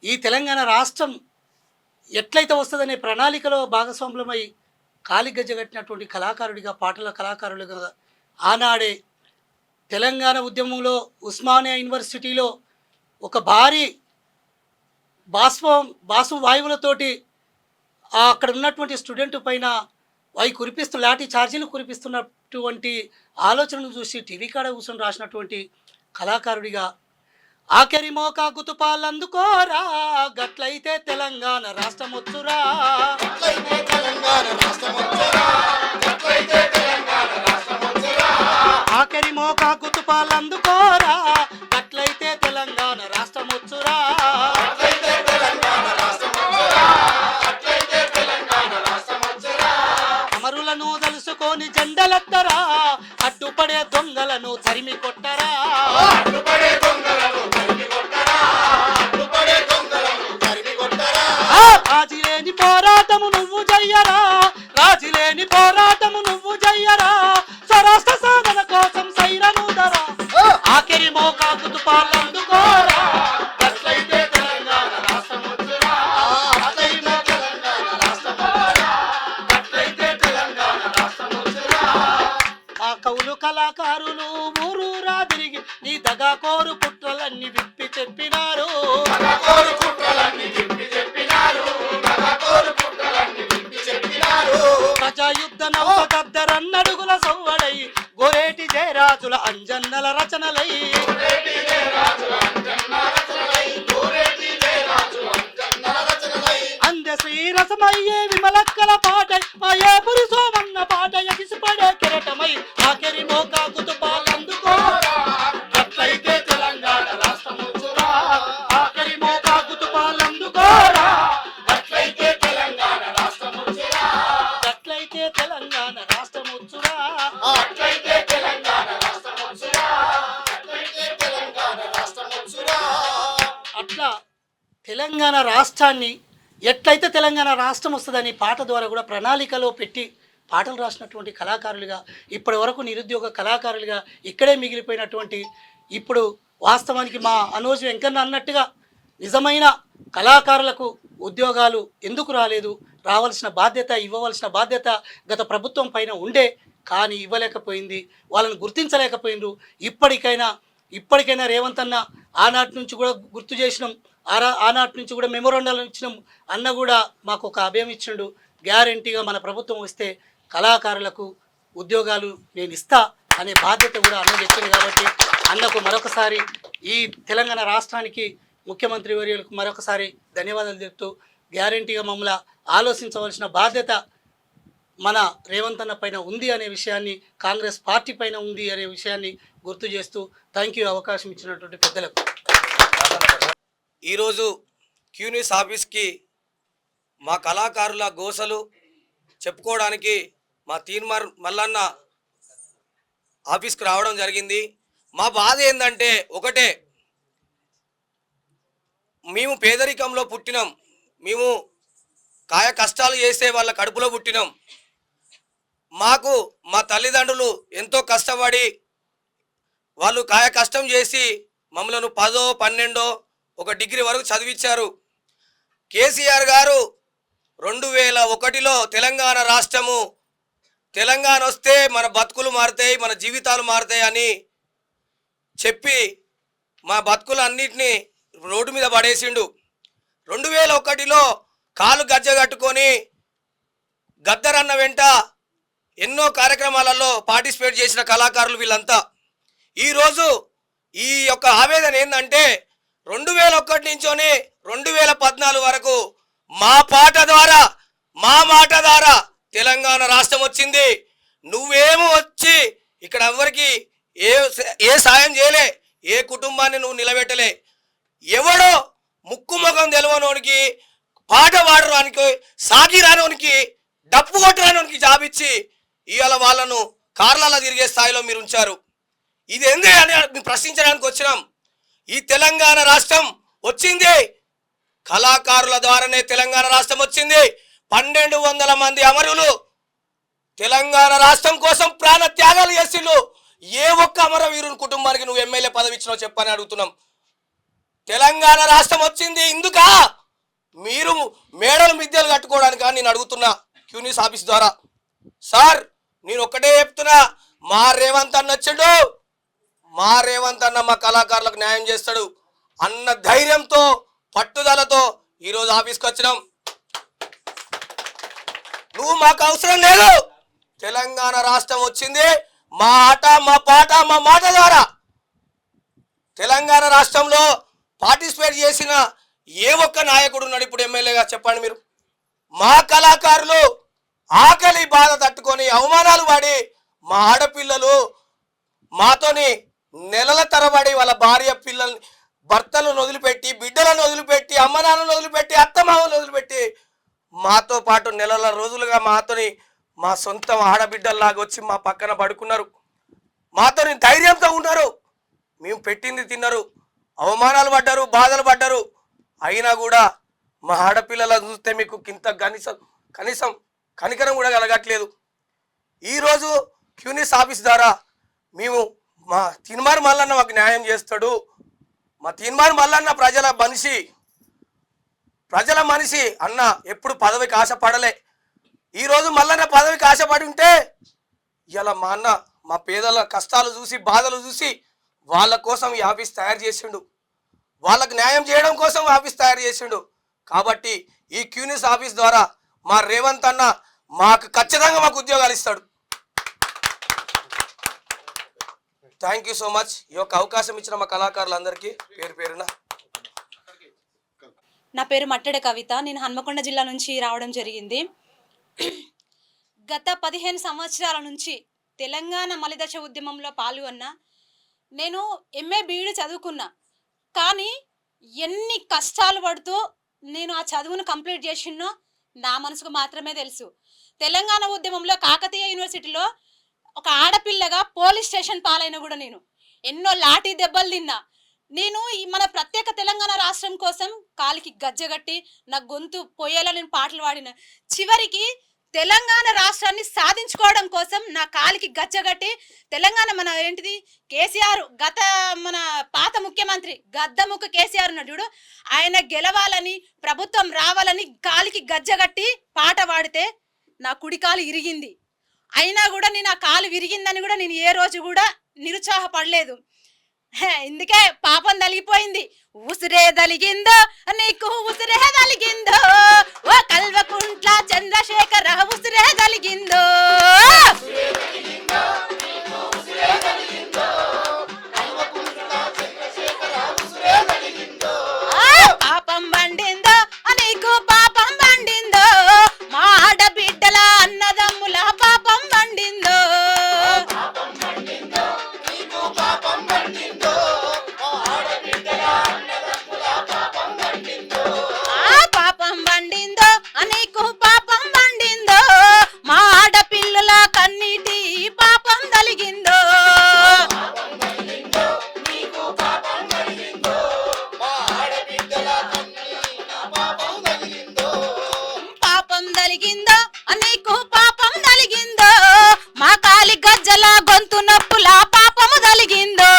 ఈ తెలంగాణ రాష్ట్రం ఎట్లయితే వస్తుందనే ప్రణాళికలో భాగస్వాములమై కాలికి గజ్జగట్టినటువంటి కళాకారుడిగా, పాటల కళాకారులుగా ఆనాడే తెలంగాణ ఉద్యమంలో ఉస్మానియా యూనివర్సిటీలో ఒక భారీ బాసు వాయువులతోటి అక్కడ ఉన్నటువంటి స్టూడెంట్ పైన అవి లాఠీ ఛార్జీలు కురిపిస్తున్నటువంటి ఆలోచనను చూసి టీవీ కాడ కూర్చొని రాసినటువంటి కళాకారుడిగా ఆఖరి మోకా గుతుపాలందుకోరా, గట్లయితే తెలంగాణ రాష్ట్రం వచ్చురా, ఆఖరి మోకా గుతుపాలందుకోరా, గట్లయితే తెలంగాణ రాష్ట్రం వచ్చురా, అమరులను తలుసుకొని జెండలెత్తరా, అడ్డుపడే దొంగలను తరిమి కొట్టరా, రాజీలేని పోరాటము నువ్వు జయ్యరా, రాజీలేని పోరాటము నువ్వు జయ్యరా, స్వరాష్ట్ర సాధన కోసం సైరనుదరా, ఆఖరి మోకా కుతుపాలందుకోరా, గట్లయితే తెలంగాణ రాష్ట్రం వచ్చురా, ఆఖరి మోకా తెలంగాణ రాష్ట్రం వచ్చురా, గట్లయితే తెలంగాణ రాష్ట్రం వచ్చురా. ఆ కవులు కళాకారులు ఊరూరా తిరిగి నీ దగా కోరు కుట్రలన్నీ విప్పి చెప్పినారు, ప్రజాయుద్ధ నౌకద్దరన్నడుగుల సవ్వడై గోరేటి జయరాజుల అంజన్నల రచనలై, అంద శ్రీరసమయ్యే విమలక్కల పాట మాయే పురుషోమన్న పాట ఎగిసిపడే కిరటమై ఆఖరి మోకా కుతుపాలందుకోరా, గట్లయితే తెలంగాణ రాష్ట్రం వచ్చురా, ఆఖరి మోకా కుతుపాలందుకోరా, గట్లయితే తెలంగాణ రాష్ట్రం వచ్చురా, గట్లయితే తెలంగాణ రాష్ట్రం వచ్చురా, అట్లయితే తెలంగాణ రాష్ట్రం వచ్చురా, అట్లయితే తెలంగాణ రాష్ట్రం వచ్చురా. అట్లా తెలంగాణ రాష్ట్రాన్ని ఎట్లయితే తెలంగాణ రాష్ట్రం వస్తుందని పాట ద్వారా కూడా ప్రణాళికలో పెట్టి పాటలు రాసినటువంటి కళాకారులుగా, ఇప్పటి వరకు నిరుద్యోగ కళాకారులుగా ఇక్కడే మిగిలిపోయినటువంటి, ఇప్పుడు వాస్తవానికి మా అనోజ్ వెంకన్న అన్నట్టుగా నిజమైన కళాకారులకు ఉద్యోగాలు ఎందుకు రాలేదు, రావాల్సిన బాధ్యత, ఇవ్వవలసిన బాధ్యత గత ప్రభుత్వం పైన ఉండే, కానీ ఇవ్వలేకపోయింది, వాళ్ళని గుర్తించలేకపోయినరు. ఇప్పటికైనా రేవంత్ అన్న ఆనాటి నుంచి కూడా గుర్తు చేసినాం, ఆనాటి నుంచి కూడా మెమోరాండాలు ఇచ్చినాం, అన్న కూడా మాకు ఒక అభయం ఇచ్చిండు, గ్యారెంటీగా మన ప్రభుత్వం వస్తే కళాకారులకు ఉద్యోగాలు నేను ఇస్తా అనే బాధ్యత కూడా అన్న చెప్పింది. కాబట్టి అన్నకు మరొకసారి ఈ తెలంగాణ రాష్ట్రానికి ముఖ్యమంత్రి వర్యులకు మరొకసారి ధన్యవాదాలు చెప్తూ గ్యారంటీగా మమ్మల్ని ఆలోచించవలసిన బాధ్యత మన రేవంత్ అన్న పైన ఉంది అనే విషయాన్ని, కాంగ్రెస్ పార్టీ పైన ఉంది అనే విషయాన్ని గుర్తు చేస్తూ థ్యాంక్ యూ అవకాశం ఇచ్చినటువంటి పెద్దలకు. ఈరోజు క్యూనిస్ ఆఫీస్కి మా కళాకారుల గోసలు చెప్పుకోవడానికి మా తీన్మార్ మల్లన్న ఆఫీస్కి రావడం జరిగింది. మా బాధ ఏంటంటే ఒకటే, మేము పేదరికంలో పుట్టినాం, మేము కాయ కష్టాలు చేసే వాళ్ళ కడుపులో పుట్టినాం. మాకు మా తల్లిదండ్రులు ఎంతో కష్టపడి వాళ్ళు కాయ కష్టం చేసి మమ్మల్ని 10, 12 ఒక డిగ్రీ వరకు చదివించారు. కేసీఆర్ గారు 2001లో తెలంగాణ రాష్ట్రము, తెలంగాణ వస్తే మన బతుకులు మారుతాయి, మన జీవితాలు మారుతాయి అని చెప్పి మా బతుకులు అన్నిటినీ రోడ్డు మీద పడేసిండు. 2001లో కాలు గజ్జ కట్టుకొని గద్దరన్న వెంట ఎన్నో కార్యక్రమాలలో పార్టిసిపేట్ చేసిన కళాకారులు వీళ్ళంతా. ఈరోజు ఈ యొక్క ఆవేదన ఏంటంటే 2001 నుంచోని 2014 వరకు మా పాట ద్వారా, మా మాట ద్వారా తెలంగాణ రాష్ట్రం వచ్చింది. నువ్వేమో వచ్చి ఇక్కడ ఎవరికి ఏ సాయం చేయలే, ఏ కుటుంబాన్ని నువ్వు నిలబెట్టలే. ఎవడో ముక్కు ముఖం తెలవనోనికి, పాట పాడరానికి, సాగి రానోనికి, డప్పు కొట్టరానోనికి జాబ్ ఇచ్చి ఇవాళ వాళ్ళను కార్లలో తిరిగే స్థాయిలో మీరు ఉంచారు. ఇది ఏంది అని ప్రశ్నించడానికి వచ్చినాం. ఈ తెలంగాణ రాష్ట్రం వచ్చింది కళాకారుల ద్వారానే. తెలంగాణ రాష్ట్రం వచ్చింది. 1200 మంది అమరులు తెలంగాణ రాష్ట్రం కోసం ప్రాణ త్యాగాలు చేసిండు. ఏ ఒక్క అమరవీరుని కుటుంబానికి నువ్వు ఎమ్మెల్యే పదవి ఇచ్చినావు చెప్పని అడుగుతున్నాం. తెలంగాణ రాష్ట్రం వచ్చింది ఇందుక మీరు మేడలు మిద్దెలు కట్టుకోవడానికి నేను అడుగుతున్నా క్యూనిస్ ఆఫీస్ ద్వారా. సార్ నేను ఒక్కటే చెప్తున్నా, మా రేవంత్ అన్న వచ్చిండు, మా రేవంత్ అన్న మా కళాకారులకు న్యాయం చేస్తాడు అన్న ధైర్యంతో, పట్టుదలతో ఈరోజు ఆఫీస్కి వచ్చినాం. నువ్వు మాకు అవసరం లేదు. తెలంగాణ రాష్ట్రం వచ్చింది మా ఆట, మా పాట, మా మాట ద్వారా. తెలంగాణ రాష్ట్రంలో పార్టిసిపేట్ చేసిన ఏ ఒక్క నాయకుడు ఉన్నాడు ఇప్పుడు ఎమ్మెల్యేగా చెప్పండి మీరు? మా కళాకారులు ఆకలి బాధ తట్టుకొని అవమానాలు పడి మా ఆడపిల్లలు మాతోని నెలల తరబడి వాళ్ళ భార్య పిల్లల్ని, భర్తలను వదిలిపెట్టి, బిడ్డలను వదిలిపెట్టి, అమ్మనాన్నను వదిలిపెట్టి, అత్తమామలను వదిలిపెట్టి మాతో పాటు నెలల రోజులుగా మాతోని మా సొంత ఆడబిడ్డల్లాగా వచ్చి మా పక్కన పడుకున్నారు. మాతోని ధైర్యంతో ఉన్నారు. మేము పెట్టింది తిన్నారు, అవమానాలు పడ్డారు, బాధలు పడ్డారు. అయినా కూడా మా ఆడపిల్లలను చూస్తే మీకు ఇంత కనీసం కనికరం కూడా కలగట్లేదు. ఈరోజు క్యూనిస్ ఆఫీస్ ద్వారా మేము మా తీన్మార్ మల్లన్న మాకు న్యాయం చేస్తాడు. మా తీన్మార్ మల్లన్న ప్రజల మనిషి అన్న ఎప్పుడు పదవికి ఆశపడలే. ఈరోజు మల్లన్న పదవికి ఆశపడి ఉంటే ఇలా మా అన్న మా పేదల కష్టాలు చూసి, బాధలు చూసి వాళ్ళ కోసం ఈ ఆఫీస్ తయారు చేసిండు. వాళ్ళకు న్యాయం చేయడం కోసం ఆఫీస్ తయారు చేసిండు. కాబట్టి ఈ క్యూనిస్ ఆఫీస్ ద్వారా మా రేవంత్ అన్న మాకు ఖచ్చితంగా మాకు ఉద్యోగాలు ఇస్తాడు. Thank you so much. ఈ యొక్క అవకాశం ఇచ్చిన మా కళాకారులందరికీ పేరు పేరున. నా పేరు మట్టెడ కవిత. నేను హన్మకొండ జిల్లా నుంచి రావడం జరిగింది. గత 15 సంవత్సరాల నుంచి తెలంగాణ మలిదశ ఉద్యమంలో పాల్గొన్నా. నేను MA BEd చదువుకున్నా, కానీ ఎన్ని కష్టాలు పడుతూ నేను ఆ చదువును కంప్లీట్ చేసినో నా మనసుకు మాత్రమే తెలుసు. తెలంగాణ ఉద్యమంలో కాకతీయ యూనివర్సిటీలో ఒక ఆడపిల్లగా పోలీస్ స్టేషన్ పాలైన కూడా నేను ఎన్నో లాఠీ దెబ్బలు తిన్నా. నేను మన ప్రత్యేక తెలంగాణ రాష్ట్రం కోసం కాలికి గజ్జగట్టి నా గొంతు పొయ్యేలా నేను పాటలు పాడిన. చివరికి తెలంగాణ రాష్ట్రాన్ని సాధించుకోవడం కోసం నా కాలికి గజ్జగట్టి తెలంగాణ మన ఏంటిది కేసీఆర్, మన పాత ముఖ్యమంత్రి గద్దముఖ కేసీఆర్ ఉన్నాడు చూడు, ఆయన గెలవాలని, ప్రభుత్వం రావాలని కాలికి గజ్జగట్టి పాట పాడితే నా కుడికాలు ఇరిగింది. అయినా కూడా నేను ఆ కాలు విరిగిందని కూడా నేను ఏ రోజు కూడా నిరుత్సాహపడలేదు. ఇందుకే పాపం తలిగిపోయింది. ఉసిరే తలిగిందో నీకు ఉసిరే తలిగిందో, ఓ కల్వకుంట్ల చంద్రశేఖర ఉసిరే తలిగిందో. పాపం పండిందో నీకు పాపం పండిందో, మా ఆడబిడ్డల అన్నదమ్ముల పాపం పండిందో. పాపం పండిందో నీకు పాపం పండిందో, మా ఆడపిల్లల కన్నీటి పాపం తలిగిందో. పాపం తలిగిందో నీకు పాపం తలిగిందో, మా కాలి గజ్జల గొంతు నొప్పుల పాపము తలిగిందో.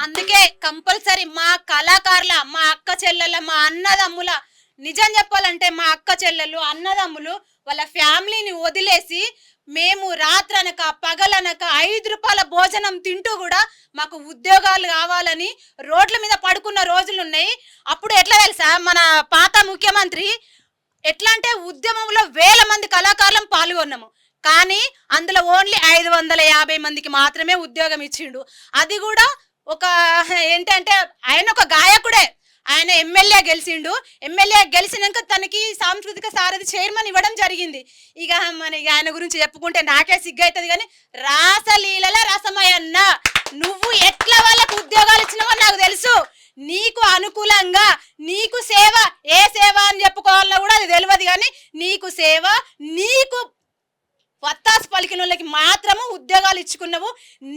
అందుకే కంపల్సరీ మా కళాకారుల, మా అక్క చెల్లెల, మా అన్నదమ్ముల, నిజం చెప్పాలంటే మా అక్క చెల్లెలు అన్నదమ్ములు వాళ్ళ ఫ్యామిలీని వదిలేసి మేము రాత్రనక పగలనక 5 రూపాయల భోజనం తింటూ కూడా మాకు ఉద్యోగాలు కావాలని రోడ్ల మీద పడుకున్న రోజులు ఉన్నాయి. అప్పుడు ఎట్లా తెలుసా, మన పాత ముఖ్యమంత్రి ఎట్లా అంటే ఉద్యమంలో 1000 మంది కళాకారులం పాల్గొన్నాము, కానీ అందులో ఓన్లీ 550 మందికి మాత్రమే ఉద్యోగం ఇచ్చిండు. అది కూడా ఒక ఏంటంటే ఆయన ఒక గాయకుడే, ఆయన ఎమ్మెల్యే గెలిచిండు. ఎమ్మెల్యే గెలిచినాక తనకి సాంస్కృతిక సారథి చైర్మన్ ఇవ్వడం జరిగింది. ఇక ఆయన గురించి చెప్పుకుంటే నాకే సిగ్గవుతుంది. కానీ రాసలీలల రసమయన్న, నువ్వు ఎట్లా వాళ్ళకు ఉద్యోగాలు ఇచ్చినావో నాకు తెలుసు. నీకు అనుకూలంగా నీకు సేవ, ఏ సేవ అని చెప్పుకోవాలన్నా కూడా అది తెలియదు. కానీ నీకు సేవ, నీకు వత్తాసు పలికిన వాళ్ళకి మాత్రము ఉద్యోగాలు ఇచ్చుకున్నావు.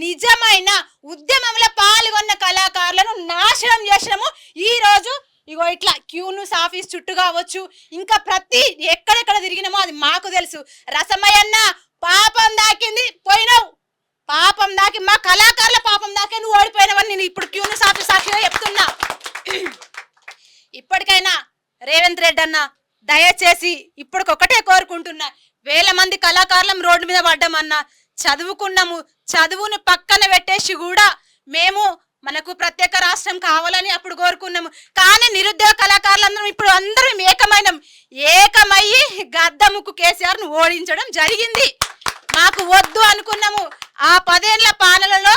నిజమైన ఉద్యమంలో పాల్గొన్న కళాకారులను నాశనం చేసినాము. ఈ రోజు ఇగో ఇట్లా క్యూన్యూస్ ఆఫీస్ చుట్టూ కావచ్చు, ఇంకా ప్రతి ఎక్కడెక్కడ తిరిగినామో అది మాకు తెలుసు. రసమయ్యన్న పాపం దాకింది, పోయినావు. పాపం దాకి మా కళాకారుల పాపం దాకే నువ్వు ఓడిపోయినావని నేను ఇప్పుడు క్యూన్యూస్ ఆఫీస్ సాక్షిగా చెప్తున్నా. ఇప్పటికైనా రేవంత్ రెడ్డి అన్న దయచేసి ఇప్పటికొకటే కోరుకుంటున్నా, 1000 మంది కళాకారులం రోడ్డు మీద పడ్డామన్నా, చదువుకున్నాము, చదువును పక్కన పెట్టేసి కూడా మేము మనకు ప్రత్యేక రాష్ట్రం కావాలని అప్పుడు కోరుకున్నాము. కానీ నిరుద్యోగ కళాకారులందరం ఇప్పుడు అందరం ఏకమయ్యి గద్దముకు కేసీఆర్ ను ఓడించడం జరిగింది. మాకు వద్దు అనుకున్నాము. ఆ 10 ఏళ్ల పాలనలో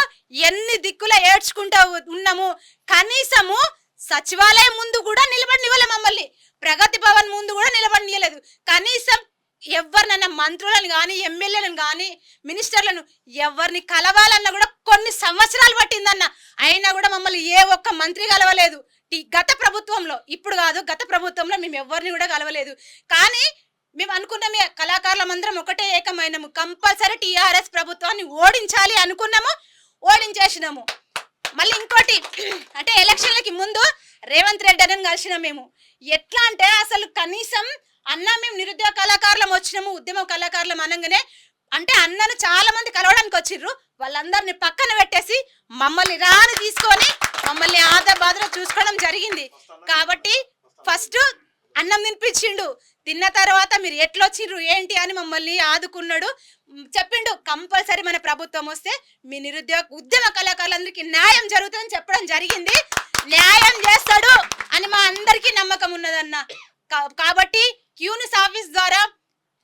ఎన్ని దిక్కుల ఏడ్చుకుంటూ ఉన్నాము. కనీసము సచివాలయం ముందు కూడా నిలబడినివ్వలే, మమ్మల్ని ప్రగతి భవన్ ముందు కూడా నిలబడినియలేదు. కనీసం ఎవరినైనా మంత్రులను కానీ ఎమ్మెల్యేలను కానీ మినిస్టర్లను ఎవరిని కలవాలన్నా కూడా కొన్ని సంవత్సరాలు పట్టిందన్న. అయినా కూడా మమ్మల్ని ఏ ఒక్క మంత్రి కలవలేదు గత ప్రభుత్వంలో. ఇప్పుడు కాదు, గత ప్రభుత్వంలో మేము ఎవరిని కూడా కలవలేదు. కానీ మేము అనుకున్నామే, కళాకారులమందరం ఒకటే ఏకమైనము, కంపల్సరీ టీఆర్ఎస్ ప్రభుత్వాన్ని ఓడించాలి అనుకున్నాము, ఓడించేసినాము. మళ్ళీ ఇంకోటి అంటే ఎలక్షన్లకి ముందు రేవంత్ రెడ్డి అని కలిసినాం మేము. ఎట్లా అంటే అసలు కనీసం అన్న మేము నిరుద్యోగ కళాకారులం వచ్చినాము, ఉద్యమ కళాకారులం అనగానే అంటే అన్నను చాలా మంది కలవడానికి వచ్చిర్రు. వాళ్ళందరినీ పక్కన పెట్టేసి మమ్మల్ని రాని తీసుకొని మమ్మల్ని బాధలో చూసుకోవడం జరిగింది. కాబట్టి ఫస్ట్ అన్నం తినిపించిండు, తిన్న తర్వాత మీరు ఎట్లా వచ్చిర్రు ఏంటి అని మమ్మల్ని ఆదుకున్నాడు. చెప్పిండు కంపల్సరీ మన ప్రభుత్వం వస్తే మీ నిరుద్యోగ ఉద్యమ కళాకారులందరికీ న్యాయం జరుగుతుందని చెప్పడం జరిగింది. న్యాయం చేస్తాడు అని మా అందరికీ నమ్మకం ఉన్నదన్న. కాబట్టి క్యూన్యూస్ ఆఫీస్ ద్వారా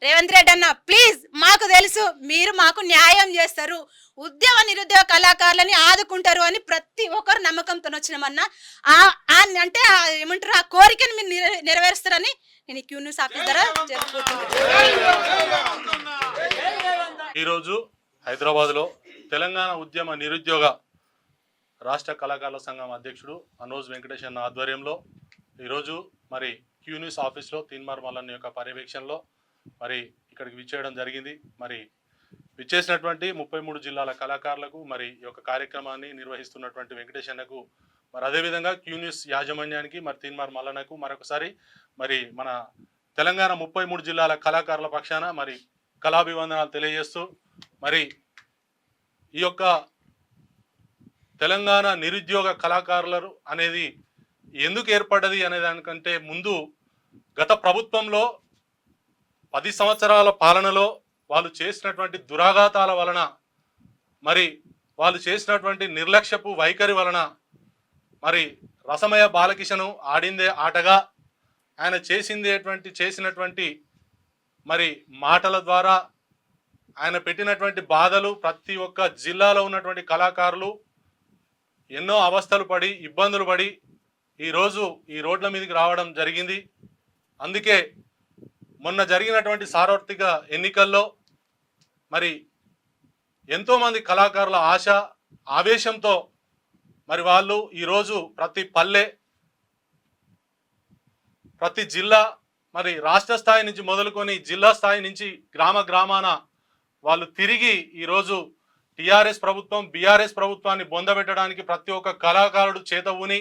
రేవంత్ రెడ్డి అన్న ప్లీజ్, మాకు తెలుసు మీరు మాకు న్యాయం చేస్తారు, ఉద్యమ నిరుద్యోగ కళాకారులని ఆదుకుంటారు అని ప్రతి ఒక్కరు నమ్మకంతో వచ్చినామన్నా. అంటే ఏమంటారు, ఆ కోరికను మీరు నెరవేరుస్తారని నేను క్యూన్యూస్ ఆఫీస్ ద్వారా చెప్పుకుంటున్నాను. ఈరోజు హైదరాబాద్లో తెలంగాణ ఉద్యమ నిరుద్యోగ రాష్ట్ర కళాకారుల సంఘం అధ్యక్షుడు అనోజ్ వెంకటేష్ అన్న ఆధ్వర్యంలో ఈరోజు మరి క్యూన్యూస్ ఆఫీస్లో తీన్మార్ మల్లన్న యొక్క పర్యవేక్షణలో మరి ఇక్కడికి విచ్చేయడం జరిగింది. మరి విచ్చేసినటువంటి 33 జిల్లాల కళాకారులకు మరి ఈ యొక్క కార్యక్రమాన్ని నిర్వహిస్తున్నటువంటి వెంకటేష్ అన్నకు మరి అదేవిధంగా క్యూన్యూస్ యాజమాన్యానికి మరి తీన్మార్ మల్లన్నకు మరొకసారి మరి మన తెలంగాణ 33 జిల్లాల కళాకారుల పక్షాన మరి కళాభివందనాలు తెలియజేస్తూ మరి ఈ యొక్క తెలంగాణ నిరుద్యోగ కళాకారులు అనేది ఎందుకు ఏర్పడ్డది అనే దానికంటే ముందు గత ప్రభుత్వంలో 10 సంవత్సరాల పాలనలో వాళ్ళు చేసినటువంటి దురాఘాతాల వలన, మరి వాళ్ళు చేసినటువంటి నిర్లక్ష్యపు వైఖరి వలన, మరి రసమయ బాలకిషను ఆడిందే ఆటగా ఆయన చేసినటువంటి మరి మాటల ద్వారా ఆయన పెట్టినటువంటి బాధలు ప్రతి ఒక్క జిల్లాలో ఉన్నటువంటి కళాకారులు ఎన్నో అవస్థలు పడి ఇబ్బందులు పడి ఈరోజు ఈ రోడ్ల మీదకి రావడం జరిగింది. అందుకే మొన్న జరిగినటువంటి సార్వత్రిక ఎన్నికల్లో మరి ఎంతోమంది కళాకారుల ఆశ ఆవేశంతో మరి వాళ్ళు ఈరోజు ప్రతి పల్లె, ప్రతి జిల్లా, మరి రాష్ట్ర స్థాయి నుంచి మొదలుకొని జిల్లా స్థాయి నుంచి గ్రామాన వాళ్ళు తిరిగి ఈరోజు టీఆర్ఎస్ ప్రభుత్వం బీఆర్ఎస్ ప్రభుత్వాన్ని బొందబెట్టడానికి ప్రతి ఒక్క కళాకారుడు చేత ఊని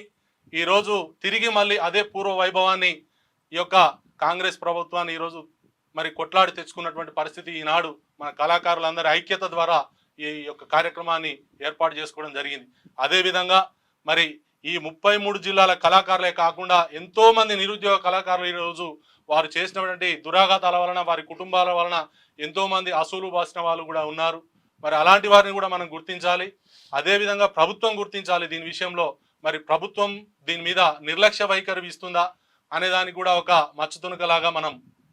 ఈరోజు తిరిగి మళ్ళీ అదే పూర్వ వైభవాన్ని ఈ యొక్క కాంగ్రెస్ ప్రభుత్వాన్ని ఈరోజు మరి కొట్లాడి తెచ్చుకున్నటువంటి పరిస్థితి ఈనాడు మన కళాకారులందరి ఐక్యత ద్వారా ఈ యొక్క కార్యక్రమాన్ని ఏర్పాటు చేసుకోవడం జరిగింది. అదేవిధంగా మరి ఈ 33 జిల్లాల కళాకారులే కాకుండా ఎంతోమంది నిరుద్యోగ కళాకారులు ఈరోజు వారు చేసినటువంటి దురాఘాతాల వలన, వారి కుటుంబాల వలన ఎంతోమంది అసూలు బాసిన వాళ్ళు కూడా ఉన్నారు. మరి అలాంటి వారిని కూడా మనం గుర్తించాలి. అదేవిధంగా ప్రభుత్వం గుర్తించాలి దీని విషయంలో. మరి ప్రభుత్వం దీని మీద నిర్లక్ష్య వైఖరి ఇస్తుందా అనే దానికి కూడా ఒక మచ్చతునకలాగా మనం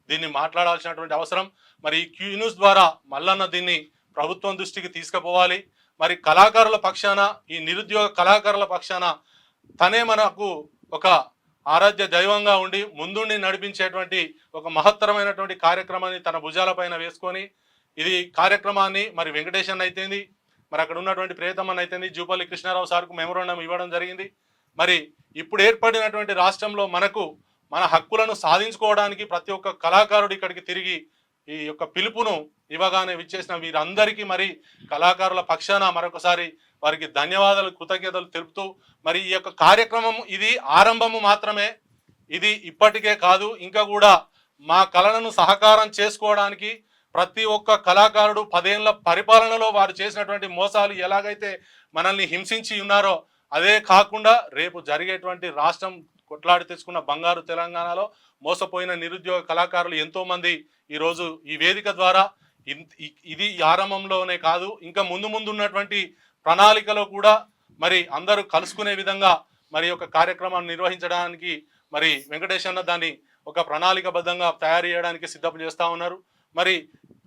దీన్ని మాట్లాడాల్సినటువంటి అవసరం. మరి ఈ క్యూ న్యూస్ ద్వారా మల్లన్న దీన్ని ప్రభుత్వం దృష్టికి తీసుకుపోవాలి. మరి కళాకారుల పక్షాన, ఈ నిరుద్యోగ కళాకారుల పక్షాన తనే మనకు ఒక ఆరాధ్య దైవంగా ఉండి ముందుండి నడిపించేటువంటి ఒక మహత్తరమైనటువంటి కార్యక్రమాన్ని తన భుజాలపైన వేసుకొని ఇది కార్యక్రమాన్ని మరి వెంకటేశన్ అయితేంది, మరి అక్కడ ఉన్నటువంటి ప్రియతమన్ అయితేంది, జూపల్లి కృష్ణారావు సార్కు మెమోరాండం ఇవ్వడం జరిగింది. మరి ఇప్పుడు ఏర్పడినటువంటి రాష్ట్రంలో మన హక్కులను సాధించుకోవడానికి ప్రతి ఒక్క కళాకారుడు ఇక్కడికి తిరిగి ఈ యొక్క పిలుపును ఇవ్వగానే విచ్చేసిన వీరందరికీ మరి కళాకారుల పక్షాన మరొకసారి వారికి ధన్యవాదాలు, కృతజ్ఞతలు తెలుపుతూ మరి ఈ యొక్క కార్యక్రమం ఇది ఆరంభము మాత్రమే. ఇది ఇప్పటికే కాదు, ఇంకా కూడా మా కళలను సహకారం చేసుకోవడానికి ప్రతి ఒక్క కళాకారుడు 10 ఏళ్ల పరిపాలనలో వారు చేసినటువంటి మోసాలు ఎలాగైతే మనల్ని హింసించి ఉన్నారో అదే కాకుండా రేపు జరిగేటువంటి రాష్ట్రం కొట్లాడి తెచ్చుకున్న బంగారు తెలంగాణలో మోసపోయిన నిరుద్యోగ కళాకారులు ఎంతోమంది ఈరోజు ఈ వేదిక ద్వారా ఇది ఆరంభంలోనే కాదు, ఇంకా ముందు ఉన్నటువంటి ప్రణాళికలో కూడా మరి అందరూ కలుసుకునే విధంగా మరి ఒక కార్యక్రమాన్ని నిర్వహించడానికి మరి వెంకటేశన్న దాన్ని ఒక ప్రణాళికబద్ధంగా తయారు చేయడానికి సిద్ధం చేస్తూ ఉన్నారు. మరి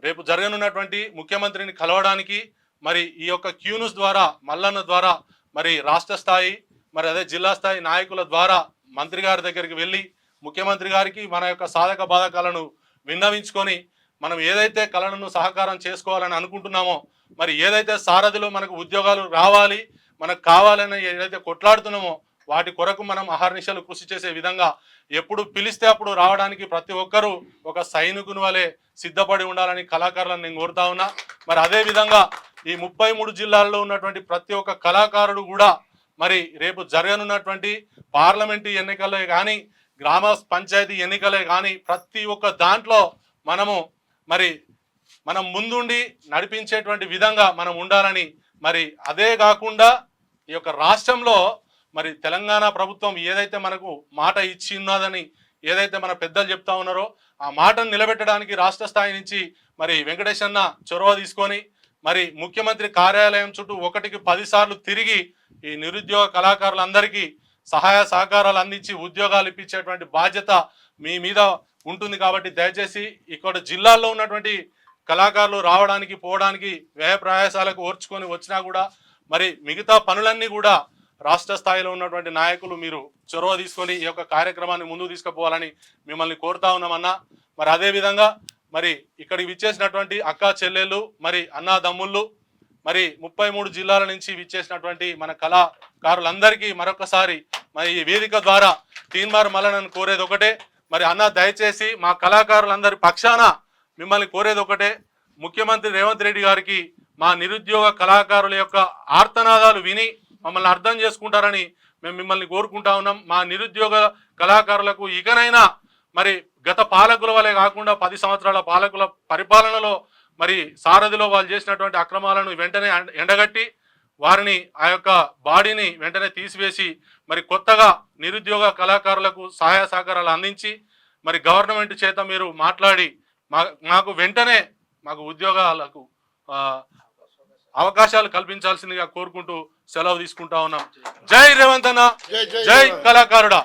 రేపు జరగనున్నటువంటి ముఖ్యమంత్రిని కలవడానికి మరి ఈ యొక్క క్యూ న్యూస్ ద్వారా, మల్లన్న ద్వారా మరి రాష్ట్ర స్థాయి మరి అదే జిల్లా స్థాయి నాయకుల ద్వారా మంత్రి గారి దగ్గరికి వెళ్ళి ముఖ్యమంత్రి గారికి మన యొక్క సాధక బాధకాలను విన్నవించుకొని మనం ఏదైతే కళలను సహకారం చేసుకోవాలని అనుకుంటున్నామో, మరి ఏదైతే సారథిలో మనకు ఉద్యోగాలు రావాలి, మనకు కావాలని ఏదైతే కొట్లాడుతున్నామో వాటి కొరకు మనం అహర్నిశలు కృషి చేసే విధంగా ఎప్పుడు పిలిస్తే అప్పుడు రావడానికి ప్రతి ఒక్కరూ ఒక సైనికుని వలె సిద్ధపడి ఉండాలని కళాకారులను నేను కోరుతా ఉన్నా. మరి అదేవిధంగా ఈ 33 జిల్లాల్లో ఉన్నటువంటి ప్రతి ఒక్క కళాకారుడు కూడా మరి రేపు జరగనున్నటువంటి పార్లమెంటు ఎన్నికలే కానీ, గ్రామ పంచాయతీ ఎన్నికలే కానీ ప్రతి ఒక్క దాంట్లో మనం ముందుండి నడిపించేటువంటి విధంగా మనం ఉండాలని, మరి అదే కాకుండా ఈ యొక్క రాష్ట్రంలో మరి తెలంగాణ ప్రభుత్వం ఏదైతే మనకు మాట ఇచ్చి ఉన్నదని ఏదైతే మన పెద్దలు చెప్తా ఉన్నారో ఆ మాటను నిలబెట్టడానికి రాష్ట్ర స్థాయి నుంచి మరి వెంకటేశన్న చొరవ తీసుకొని మరి ముఖ్యమంత్రి కార్యాలయం చుట్టూ 1కి 10 సార్లు తిరిగి ఈ నిరుద్యోగ కళాకారులందరికీ సహాయ సహకారాలు అందించి ఉద్యోగాలు ఇప్పించేటువంటి బాధ్యత మీ మీద ఉంటుంది. కాబట్టి దయచేసి ఇక్కడ జిల్లాల్లో ఉన్నటువంటి కళాకారులు రావడానికి పోవడానికి వ్యయ ప్రయాసాలకు ఓర్చుకొని వచ్చినా కూడా మరి మిగతా పనులన్నీ కూడా రాష్ట్ర స్థాయిలో ఉన్నటువంటి నాయకులు మీరు చొరవ తీసుకొని ఈ యొక్క కార్యక్రమాన్ని ముందుకు తీసుకుపోవాలని మిమ్మల్ని కోరుతా ఉన్నామన్నా. మరి అదేవిధంగా మరి ఇక్కడికి విచ్చేసినటువంటి అక్కా చెల్లెళ్ళు మరి అన్నాదమ్ముళ్ళు మరి 33 జిల్లాల నుంచి విచ్చేసినటువంటి మన కళాకారులందరికీ మరొకసారి మరి ఈ వేదిక ద్వారా తీన్మార్ మల్లన్నను కోరేది ఒకటే, మరి అన్న దయచేసి మా కళాకారులందరి పక్షాన మిమ్మల్ని కోరేది ఒకటే, ముఖ్యమంత్రి రేవంత్ రెడ్డి గారికి మా నిరుద్యోగ కళాకారుల యొక్క ఆర్తనాదాలు విని మమ్మల్ని అర్థం చేసుకుంటారని మేము మిమ్మల్ని కోరుకుంటా ఉన్నాం. మా నిరుద్యోగ కళాకారులకు ఇకనైనా మరి గత పాలకుల వలె కాకుండా 10 సంవత్సరాల పాలకుల పరిపాలనలో మరి సారథిలో వాళ్ళు చేసినటువంటి అక్రమాలను వెంటనే ఎండగట్టి వారిని ఆ యొక్క బాడీని వెంటనే తీసివేసి మరి కొత్తగా నిరుద్యోగ కళాకారులకు సహాయ సహకారాలు అందించి మరి గవర్నమెంట్ చేత మీరు మాట్లాడి మాకు వెంటనే మాకు ఉద్యోగాలకు అవకాశాలు కల్పించాల్సిందిగా కోరుకుంటూ సెలవు తీసుకుంటా ఉన్నాం. జై రేవంత్ అన్న, జై కళాకారుడా.